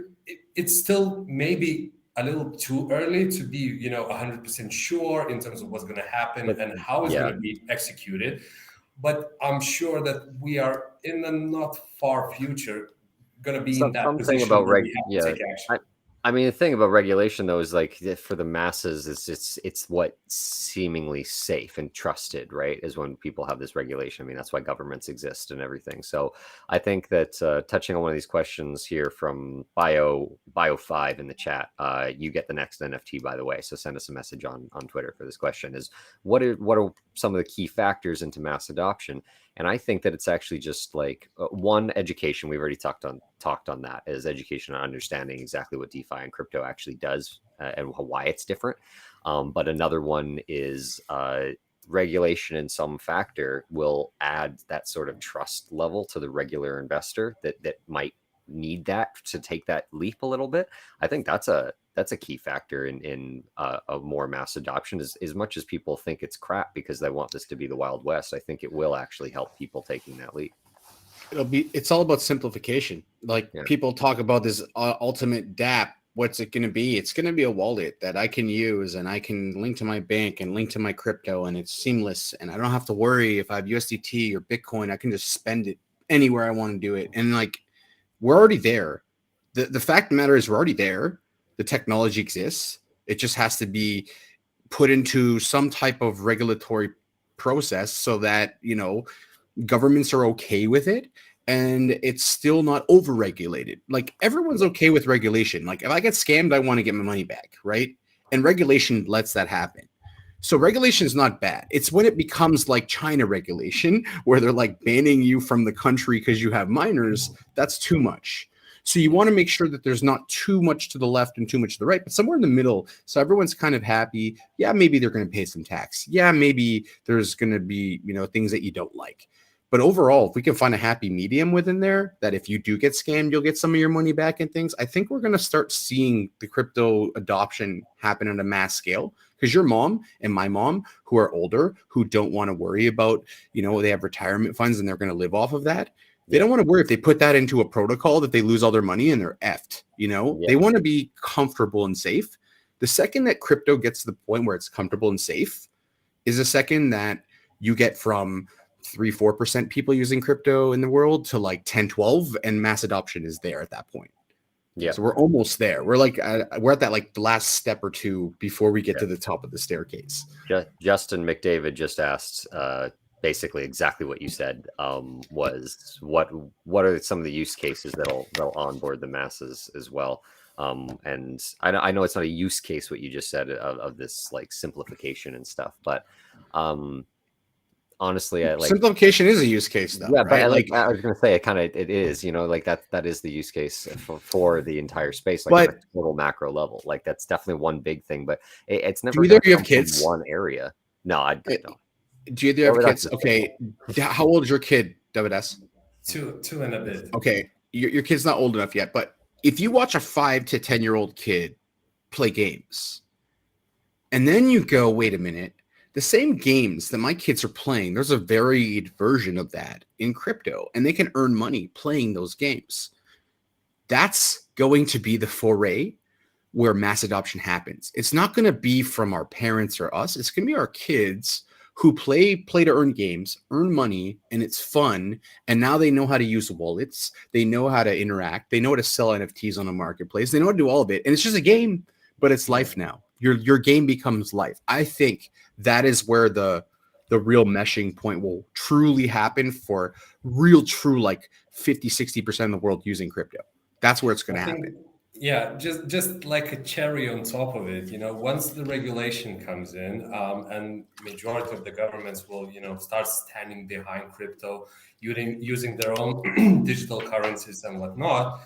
it's still maybe a little too early to be, 100% sure in terms of what's going to happen and how it's going to be executed. But I'm sure that we are in the not far future going to be in that Something position about where we have to take action. I mean, the thing about regulation, though, is like for the masses, it's what seemingly safe and trusted, right? Is when people have this regulation. I mean, that's why governments exist and everything. So I think that touching on one of these questions here from Bio5 in the chat, you get the next NFT, by the way. So send us a message on Twitter for this question: is what are some of the key factors into mass adoption? And I think that it's actually just like one, education. We've already talked on that, is education and understanding exactly what DeFi and crypto actually does and why it's different. But another one is regulation in some factor will add that sort of trust level to the regular investor that might need that to take that leap a little bit. I think that's a key factor in a more mass adoption. As much as people think it's crap because they want this to be the Wild West, I think it will actually help people taking that leap. It's all about simplification. Like people talk about this ultimate DApp. What's it going to be? It's going to be a wallet that I can use and I can link to my bank and link to my crypto, and it's seamless. And I don't have to worry if I have USDT or Bitcoin. I can just spend it anywhere I want to do it. And like, we're already there. The fact of the matter is we're already there. The technology exists. It just has to be put into some type of regulatory process so that, governments are okay with it and it's still not over-regulated. Like, everyone's okay with regulation. Like, if I get scammed, I want to get my money back, right? And regulation lets that happen. So regulation is not bad. It's when it becomes like China regulation, where they're like banning you from the country because you have miners. That's too much. So you want to make sure that there's not too much to the left and too much to the right, but somewhere in the middle. So everyone's kind of happy. Yeah, maybe they're going to pay some tax. Yeah, maybe there's going to be, things that you don't like. But overall, if we can find a happy medium within there, that if you do get scammed, you'll get some of your money back and things, I think we're going to start seeing the crypto adoption happen on a mass scale. Because your mom and my mom, who are older, who don't want to worry about, they have retirement funds and they're going to live off of that. They don't want to worry if they put that into a protocol that they lose all their money and they're effed. They want to be comfortable and safe. The second that crypto gets to the point where it's comfortable and safe is the second that you get from 3-4% people using crypto in the world to like 10-12, and mass adoption is there at that point. Yeah. So we're almost there. We're like, we're at that like the last step or two before we get to the top of the staircase. Justin McDavid just asked basically exactly what you said, was what are some of the use cases that'll onboard the masses as well. And I know it's not a use case what you just said of this like simplification and stuff, but honestly, simplification is a use case, though. Yeah, right? but I was going to say it is. Like that is the use case for the entire space, like at a total macro level. Like that's definitely one big thing, but it's never. Do either of you have kids? One area. No, I don't. Do you have kids? Okay, how old is your kid, Dovydas? Two and a bit. Okay, your kid's not old enough yet, but if you watch a 5 to 10-year-old kid play games, and then you go, wait a minute. The same games that my kids are playing, there's a varied version of that in crypto, and they can earn money playing those games. That's going to be the foray where mass adoption happens. It's not going to be from our parents or us. It's going to be our kids who play to earn games, earn money, and it's fun. And now they know how to use wallets. They know how to interact. They know how to sell NFTs on a marketplace. They know how to do all of it. And it's just a game, but it's life now. Your game becomes life. I think that is where the real meshing point will truly happen for true like 50-60% of the world using crypto. That's where it's going to happen. Yeah, just like a cherry on top of it, once the regulation comes in, and majority of the governments will, start standing behind crypto, using their own digital currencies and whatnot.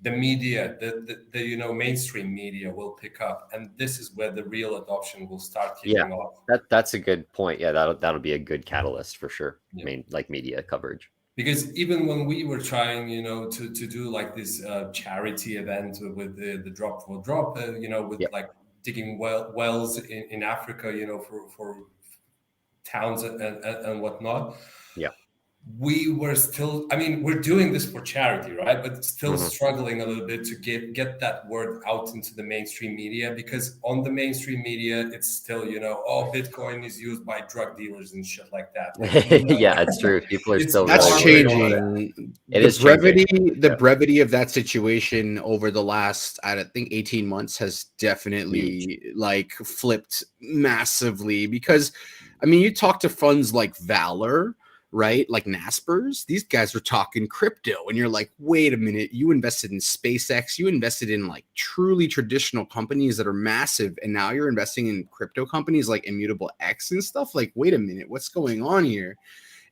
The media, the mainstream media will pick up, and this is where the real adoption will start kicking off. That's a good point. Yeah, that'll be a good catalyst for sure. Yeah. I mean, like media coverage. Because even when we were trying, to do like this charity event with the drop for drop, with like digging wells in Africa, for towns and whatnot. Yeah. We were still, I mean, we're doing this for charity, right? But still struggling a little bit to get that word out into the mainstream media, because on the mainstream media, it's still, oh, Bitcoin is used by drug dealers and shit like that. Yeah, it's true. People are still That's really changing. It is changing. The brevity of that situation over the last, I think, 18 months has definitely like flipped massively, because, I mean, you talk to funds like Valor, right? Like Naspers, these guys are talking crypto, and you're like, wait a minute, you invested in SpaceX, you invested in like truly traditional companies that are massive, and now you're investing in crypto companies like Immutable X and stuff. Like, wait a minute, what's going on here?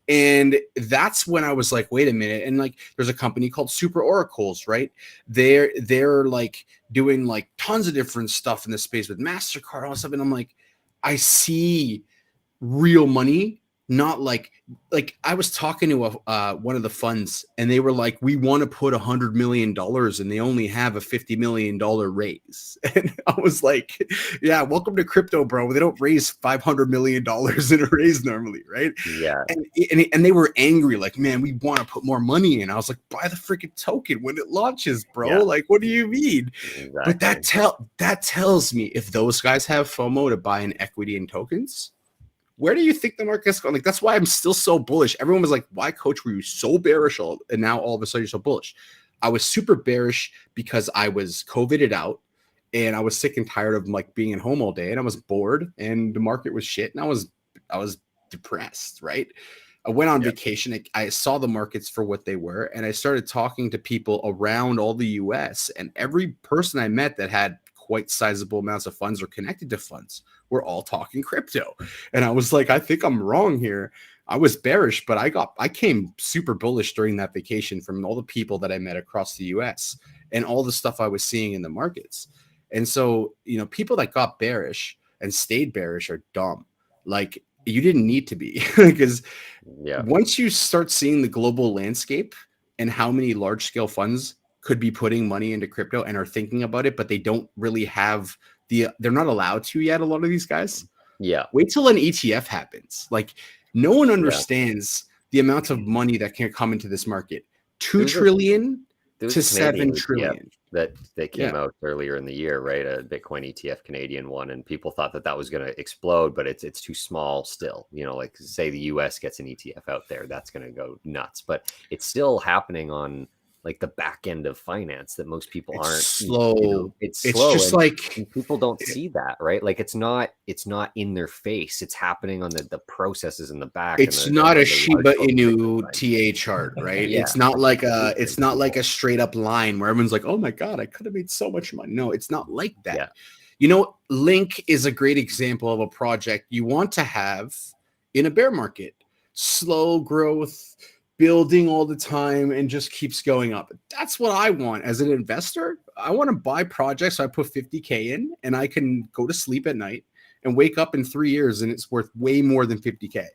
And that's when I was like, wait a minute. And like, there's a company called Super Oracles, right? They're like doing like tons of different stuff in the space with MasterCard and all stuff. And I'm like, I see real money, not like I was talking to one of the funds, and they were like, we want to put $100 million, and they only have a $50 million raise. And I was like, yeah, welcome to crypto, bro. They don't raise $500 million in a raise normally, right? Yeah. And they were angry, like, man, we want to put more money in. I was like, buy the freaking token when it launches, bro. Yeah. Like, what do you mean? Exactly. But that tells me, if those guys have FOMO to buy in equity and tokens, where do you think the market's going? Like, that's why I'm still so bullish. Everyone was like, why, coach, were you so bearish? And now all of a sudden you're so bullish. I was super bearish because I was COVIDed out, and I was sick and tired of like being at home all day, and I was bored, and the market was shit, and I was depressed, right? I went on vacation. I saw the markets for what they were, and I started talking to people around all the US, and every person I met that had quite sizable amounts of funds or connected to funds were all talking crypto. And I was like, I think I'm wrong here. I was bearish, but I came super bullish during that vacation from all the people that I met across the US and all the stuff I was seeing in the markets. And so, people that got bearish and stayed bearish are dumb. Like, you didn't need to be, because once you start seeing the global landscape and how many large scale funds could be putting money into crypto and are thinking about it, but they don't really have they're not allowed to yet. A lot of these guys. Yeah. Wait till an ETF happens. Like, no one understands the amount of money that can come into this market. 2 trillion to 7 trillion. That came out earlier in the year, right? A Bitcoin ETF, Canadian one, and people thought that was going to explode, but it's too small still. Like, say the US gets an ETF out there, that's going to go nuts. But it's still happening on like the back end of finance that most people aren't slow. It's slow. It's just like people don't see that, right? Like, it's not in their face. It's happening on the processes in the back. It's not a Shiba Inu TA chart, right? It's not like a straight up line where everyone's like, oh my God, I could have made so much money. No, it's not like that. Link is a great example of a project you want to have in a bear market. Slow growth, building all the time, and just keeps going up. That's what I want as an investor. I want to buy projects. So I put 50K in, and I can go to sleep at night and wake up in 3 years and it's worth way more than 50K.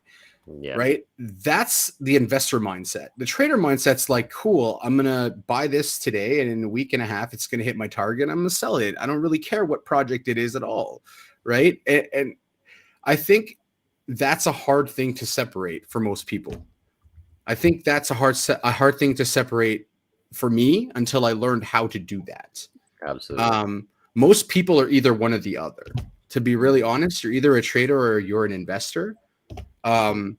Yeah. Right. That's the investor mindset. The trader mindset's like, cool, I'm going to buy this today, and in a week and a half, it's going to hit my target. I'm going to sell it. I don't really care what project it is at all. Right. And I think that's a hard thing to separate for most people. I think that's a hard thing to separate for me until I learned how to do that. Absolutely. Most people are either one or the other. To be really honest, you're either a trader or you're an investor. I'm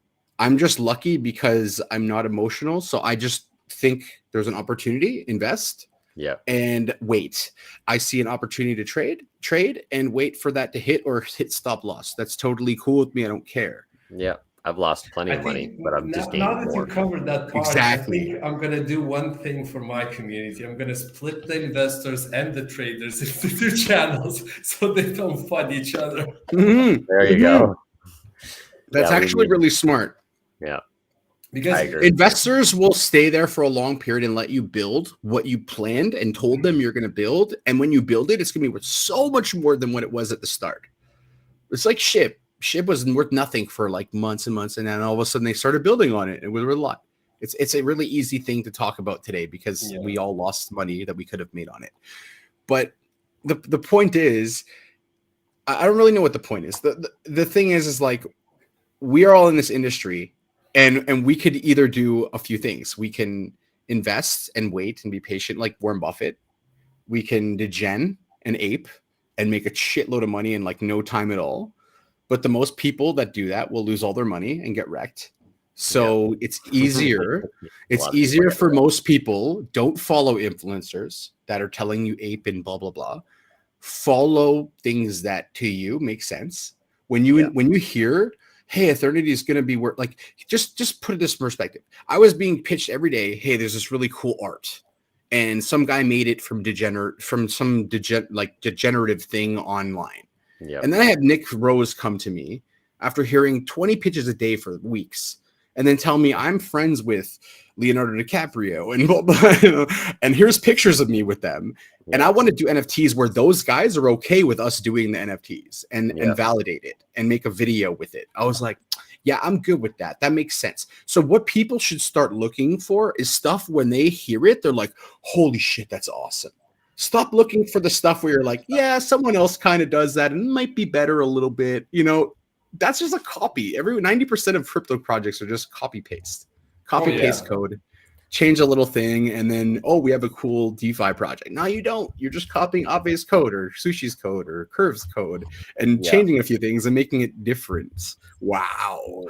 just lucky because I'm not emotional. So I just think there's an opportunity, invest. Yeah. And wait. I see an opportunity to trade and wait for that to hit or hit stop loss. That's totally cool with me. I don't care. Yeah. I've lost plenty of money, but I'm just gaining more. Now that you covered that part, exactly. I think I'm going to do one thing for my community. I'm going to split the investors and the traders into 2 channels so they don't fight each other. Mm-hmm. There you go. That's actually really smart. Yeah. Because investors will stay there for a long period and let you build what you planned and told them you're going to build. And when you build it, it's going to be worth so much more than what it was at the start. It's like SHIB. SHIB was worth nothing for like months and months, and then all of a sudden they started building on it. It was worth a lot. It's a really easy thing to talk about today because we all lost money that we could have made on it. But the point is, I don't really know what the point is. The thing is like, we are all in this industry, and we could either do a few things. We can invest and wait and be patient, like Warren Buffett. We can degen and ape and make a shitload of money in like no time at all. But the most people that do that will lose all their money and get wrecked. So it's easier. It's easier for most people. Don't follow influencers that are telling you ape and blah, blah, blah. Follow things that to you make sense. When you hear, hey, Eternity is going to be worth, like, just put this in perspective. I was being pitched every day, hey, there's this really cool art. And some guy made it from some degenerative thing online. Yep. And then I had Nick Rose come to me after hearing 20 pitches a day for weeks, and then tell me I'm friends with Leonardo DiCaprio and blah, blah, and here's pictures of me with them. Yeah. And I want to do NFTs where those guys are okay with us doing the NFTs and validate it and make a video with it. I was like, yeah, I'm good with that. That makes sense. So what people should start looking for is stuff when they hear it, they're like, holy shit, that's awesome. Stop looking for the stuff where you're like, yeah, someone else kind of does that and it might be better a little bit. You know, that's just a copy. 90% of crypto projects are just copy paste code, change a little thing, and then, we have a cool DeFi project. No, you don't. You're just copying Ave's code or Sushi's code or Curve's code and changing a few things and making it different. Wow.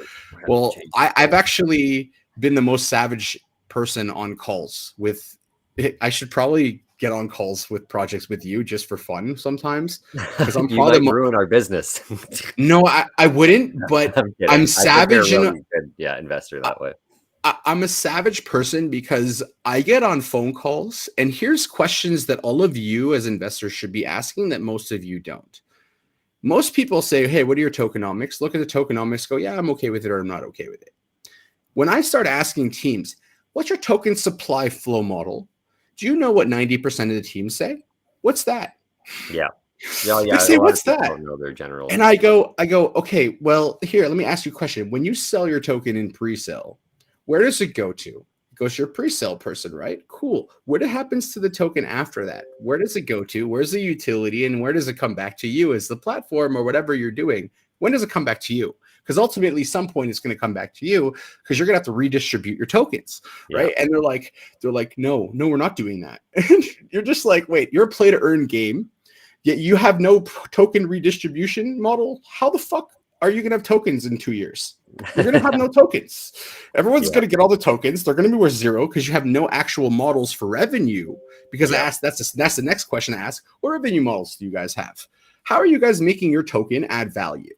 Well, I've actually been the most savage person on calls with. I should probably get on calls with projects with you just for fun sometimes, because I'm probably ruin our business. No, I wouldn't, but I'm savage. Investor that way. I'm a savage person because I get on phone calls, and here's questions that all of you as investors should be asking that most of you don't. Most people say, hey, what are your tokenomics? Look at the tokenomics, go, yeah, I'm okay with it or I'm not okay with it. When I start asking teams, what's your token supply flow model? Do you know what 90% of the teams say? What's that? Yeah. They say, what's that? Don't know their general. And I go, okay, well, here, let me ask you a question. When you sell your token in pre-sale, where does it go to? It goes to your pre-sale person, right? Cool. What happens to the token after that? Where does it go to? Where's the utility? And where does it come back to you as the platform or whatever you're doing? When does it come back to you? Because ultimately, some point it's going to come back to you because you're going to have to redistribute your tokens, right? And they're like, no, we're not doing that. And you're just like, wait, you're a play to earn game, yet you have no token redistribution model. How the fuck are you going to have tokens in 2 years? You're going to have no tokens. Everyone's going to get all the tokens. They're going to be worth zero because you have no actual models for revenue. Because that's the next question I ask. What revenue models do you guys have? How are you guys making your token add value?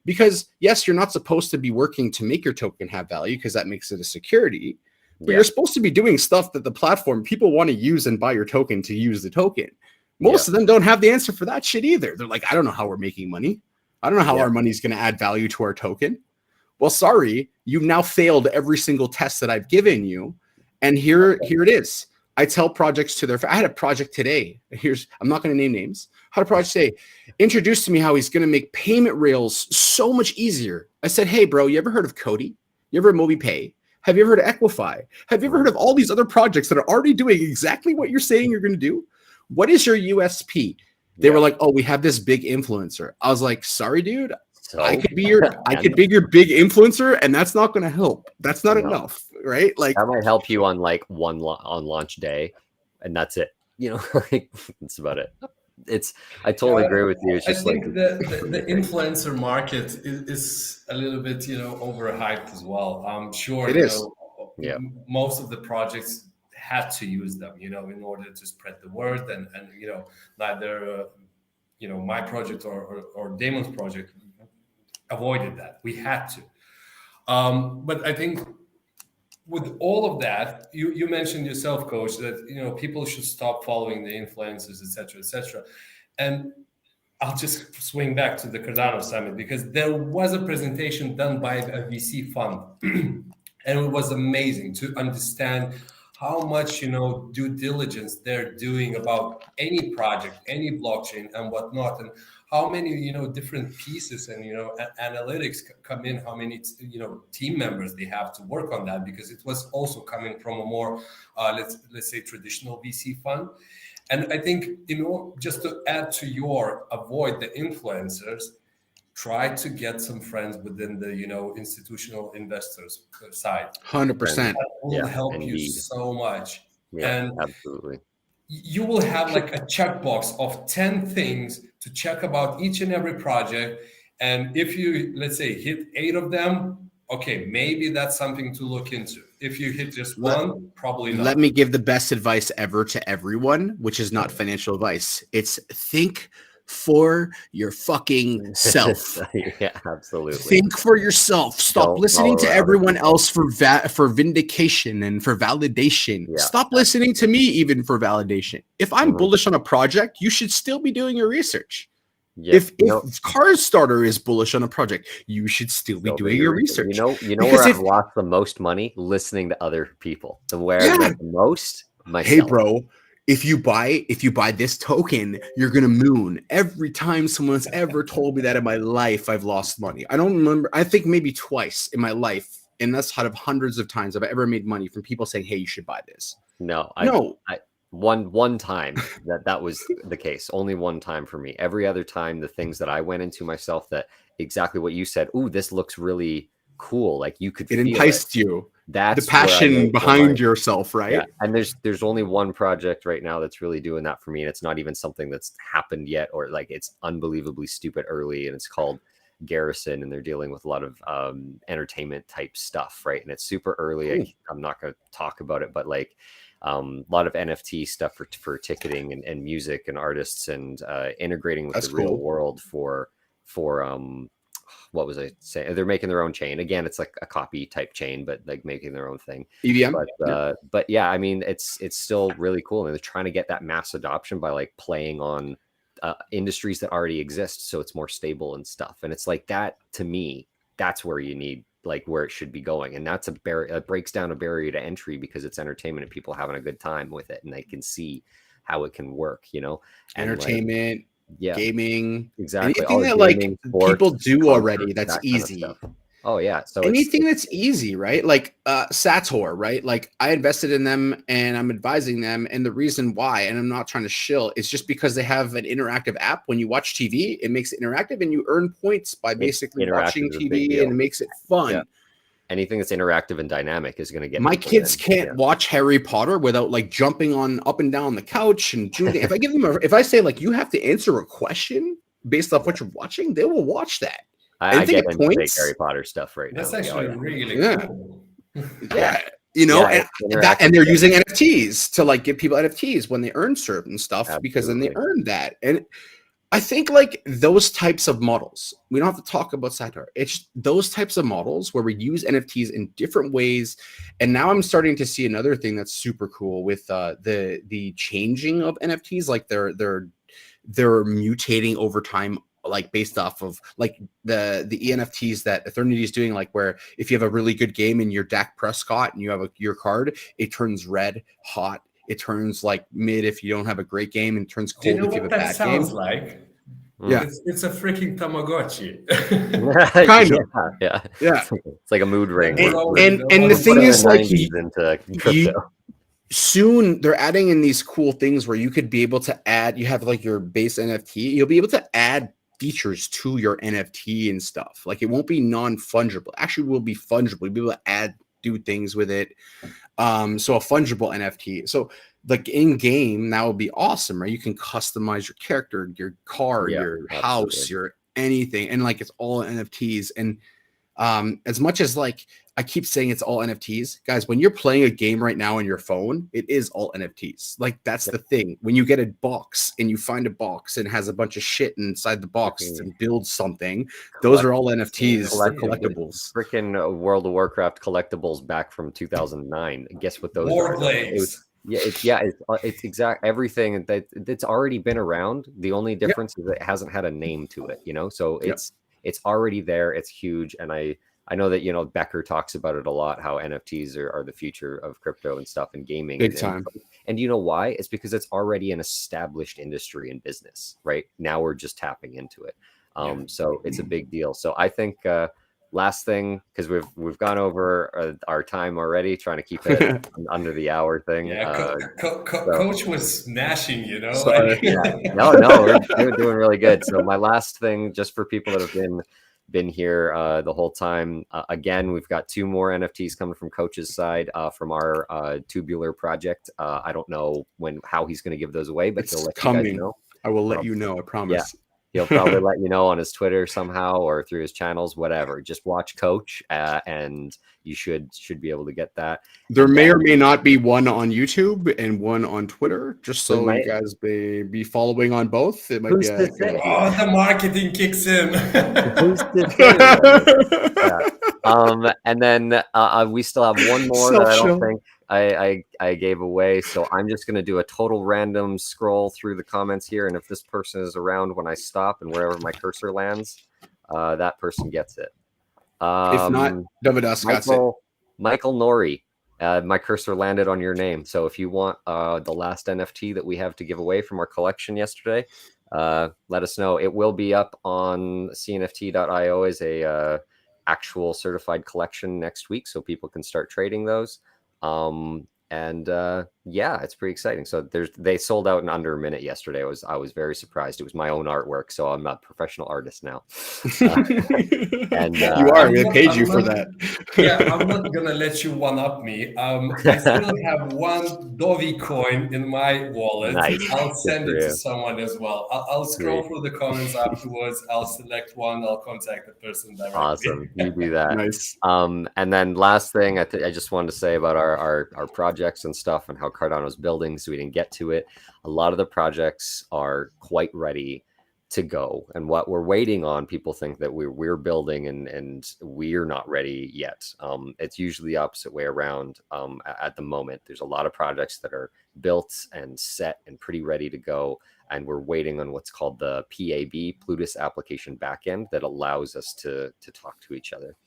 Because yes, you're not supposed to be working to make your token have value because that makes it a security. But you're supposed to be doing stuff that the platform people want to use and buy your token to use the token. Most of them don't have the answer for that shit either. They're like, I don't know how we're making money. I don't know how our money is going to add value to our token. Well, sorry, you've now failed every single test that I've given you. And here it is. I tell projects to I had a project today. I'm not going to name names. I had a project today introduced to me how he's going to make payment rails so much easier. I said, hey, bro, you ever heard of Cody? You ever heard of MobiPay? Have you ever heard of Equify? Have you ever heard of all these other projects that are already doing exactly what you're saying you're going to do? What is your USP? They were like, oh, we have this big influencer. I was like, sorry, dude. I could be your big influencer, and that's not going to help. That's not enough, right? Like that might help you on like on launch day, and that's it. You know, like, that's about it. I totally agree with you. It's just I think the influencer market is a little bit, overhyped as well. I'm sure it is. Most of the projects had to use them, in order to spread the word, and neither my project or Damon's project avoided that. We had to. But I think with all of that, you mentioned yourself, Coach, that people should stop following the influencers, etc. And I'll just swing back to the Cardano Summit because there was a presentation done by a VC fund, and it was amazing to understand how much due diligence they're doing about any project, any blockchain, and whatnot, and how many different pieces and analytics come in, how many team members they have to work on that, because it was also coming from a more let's say traditional VC fund. And I think just to add to your avoid the influencers, try to get some friends within the institutional investors side. 100%. That will Yeah, help you indeed. so much. Yeah, And absolutely. you will have like a checkbox of 10 things to check about each and every project. And if you, let's say, hit 8 of them, okay, maybe that's something to look into. If you hit just one, probably not. Let me give the best advice ever to everyone, which is not financial advice. It's think for your fucking self. Yeah, absolutely. Think for yourself. Stop Don't listening to follow other everyone people. else for vindication and for validation. Yeah, Stop listening to me even for validation. If I'm Mhm. bullish on a project, you should still be doing your research. Yeah, If Cars Starter is bullish on a project, you should still be doing your research. You know Because where if- I've lost the most money? Listening to other people. The where Yeah. I've made the most, myself. Hey, bro, if you buy this token, you're gonna moon. Every time someone's ever told me that in my life, I've lost money. I don't remember. I think maybe twice in my life, and that's out of hundreds of times I've ever made money from people saying, "Hey, you should buy this." No, No. one time that was the case. Only one time for me. Every other time, the things that I went into myself, that exactly what you said. Ooh, this looks really cool. Like you could It feel enticed you. That's The where I passion made more behind money. yourself, right? Yeah, and there's only one project right now that's really doing that for me, and it's not even something that's happened yet, or like it's unbelievably stupid early, and it's called Garrison, and they're dealing with a lot of entertainment type stuff, right? And it's super early. Cool. I'm not going to talk about it, but like a lot of NFT stuff for ticketing and music and artists, and integrating with That's the real cool. world for what was I saying? They're making their own chain. Again, it's like a copy type chain, but like making their own thing. EVM. But yeah, I mean, it's still really cool, and they're trying to get that mass adoption by like playing on industries that already exist, so it's more stable and stuff. And it's like that, to me, that's where you need, like where it should be going, and that's it breaks down a barrier to entry because it's entertainment and people having a good time with it, and they can see how it can work, and Entertainment. like, yeah, exactly. exactly. Anything that Gaming, like sports, people do concerts, already that's that kind of easy. stuff. Oh yeah, so Anything that's easy, right? Like Sator, right? Like I invested in them and I'm advising them, and the reason why, and I'm not trying to shill, it's just because they have an interactive app. When you watch TV, it makes it interactive, and you earn points by basically watching TV, and it makes it fun. Yeah. Anything that's interactive and dynamic is going to get my people kids in. can't watch Harry Potter without like jumping on up and down the couch and doing if I give them if I say like you have to answer a question based off what you're watching, they will watch that. I get into big Harry Potter stuff right now. That's actually really cool. Yeah. And they're using NFTs to like give people NFTs when they earn certain stuff. Absolutely. Because then they earn that. And I think like those types of models, we don't have to talk about Sator. It's those types of models where we use NFTs in different ways. And now I'm starting to see another thing that's super cool with the changing of NFTs. Like they're mutating over time, like based off of like the ENFTs that Eternity is doing, like where if you have a really good game and you're Dak Prescott and you have your card, it turns red hot. It turns like mid if you don't have a great game, and turns cold if you have a bad game. Like? Yeah, it's a freaking Tamagotchi. Kind of. Yeah. It's like a mood ring. And the thing is, like, into crypto. Soon they're adding in these cool things where you could be able to add. You have like your base NFT. You'll be able to add features to your NFT and stuff. Like it won't be non-fungible. Actually, will be fungible. You'll be able to do things with it. So a fungible NFT. So like in game, that would be awesome, right? You can customize your character, your car, your house, your anything, and like it's all NFTs. And as much as like I keep saying it's all NFTs, guys, when you're playing a game right now on your phone, it is all NFTs. Like that's the thing. When you get a box and you find a box and it has a bunch of shit inside the box and build something, those are all NFTs, collectibles. Freaking World of Warcraft collectibles back from 2009. Guess what those are? It's exact everything that's already been around. The only difference is it hasn't had a name to it, So it's already there. It's huge, and I know that Becker talks about it a lot, how NFTs are the future of crypto and stuff and gaming. Big time. And you know why? It's because it's already an established industry and business, right? Now we're just tapping into it. So it's a big deal. So I think last thing, because we've gone over our time already, trying to keep it under the hour thing. Yeah, So, Coach was smashing, you know. Sorry. yeah, no, we're doing really good. So my last thing, just for people that have been here the whole time, again, we've got 2 more NFTs coming from Coach's side from our tubular project. I don't know how he's going to give those away, but he'll It's let coming. you guys know. I will let you know. I promise. He'll probably let you know on his Twitter somehow or through his channels, whatever. Just watch Coach, and you should be able to get that. There may or may not be one on YouTube and one on Twitter, just so might- you guys may be following on both. It might be a good idea. Oh, the marketing kicks in. Who's to say? And then we still have one more that I don't think I gave away. So I'm just going to do a total random scroll through the comments here. And if this person is around when I stop and wherever my cursor lands, that person gets it. If not, Dovydas got it. Michael Nori, my cursor landed on your name. So if you want the last NFT that we have to give away from our collection yesterday, let us know. It will be up on cnft.io as a actual certified collection next week, so people can start trading those. Yeah, it's pretty exciting. So they sold out in under a minute yesterday. I was very surprised. It was my own artwork, so I'm a professional artist now. And you are. We paid you for that. Yeah, I'm not gonna let you one up me. I still have one Dovi coin in my wallet. Nice. I'll send Good it for to you. someone as well. I'll scroll through the comments afterwards. I'll select one. I'll contact the person directly. Awesome. You do that. Nice. And then last thing I just wanted to say about our projects and stuff and how Cardano's building, so we didn't get to it. A lot of the projects are quite ready to go, and what we're waiting on, people think that we're building and we're not ready yet. It's usually the opposite way around. At the moment, there's a lot of projects that are built and set and pretty ready to go, and we're waiting on what's called the PAB, Plutus Application Backend, that allows us to talk to each other.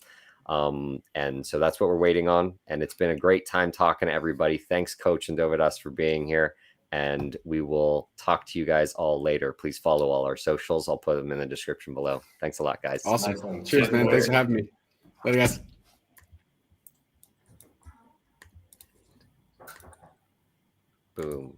And so that's what we're waiting on. And it's been a great time talking to everybody. Thanks, Coach and Dovydas, for being here. And we will talk to you guys all later. Please follow all our socials. I'll put them in the description below. Thanks a lot, guys. Awesome. Nice. Cheers, man. Thanks for having me. Later, guys. Boom.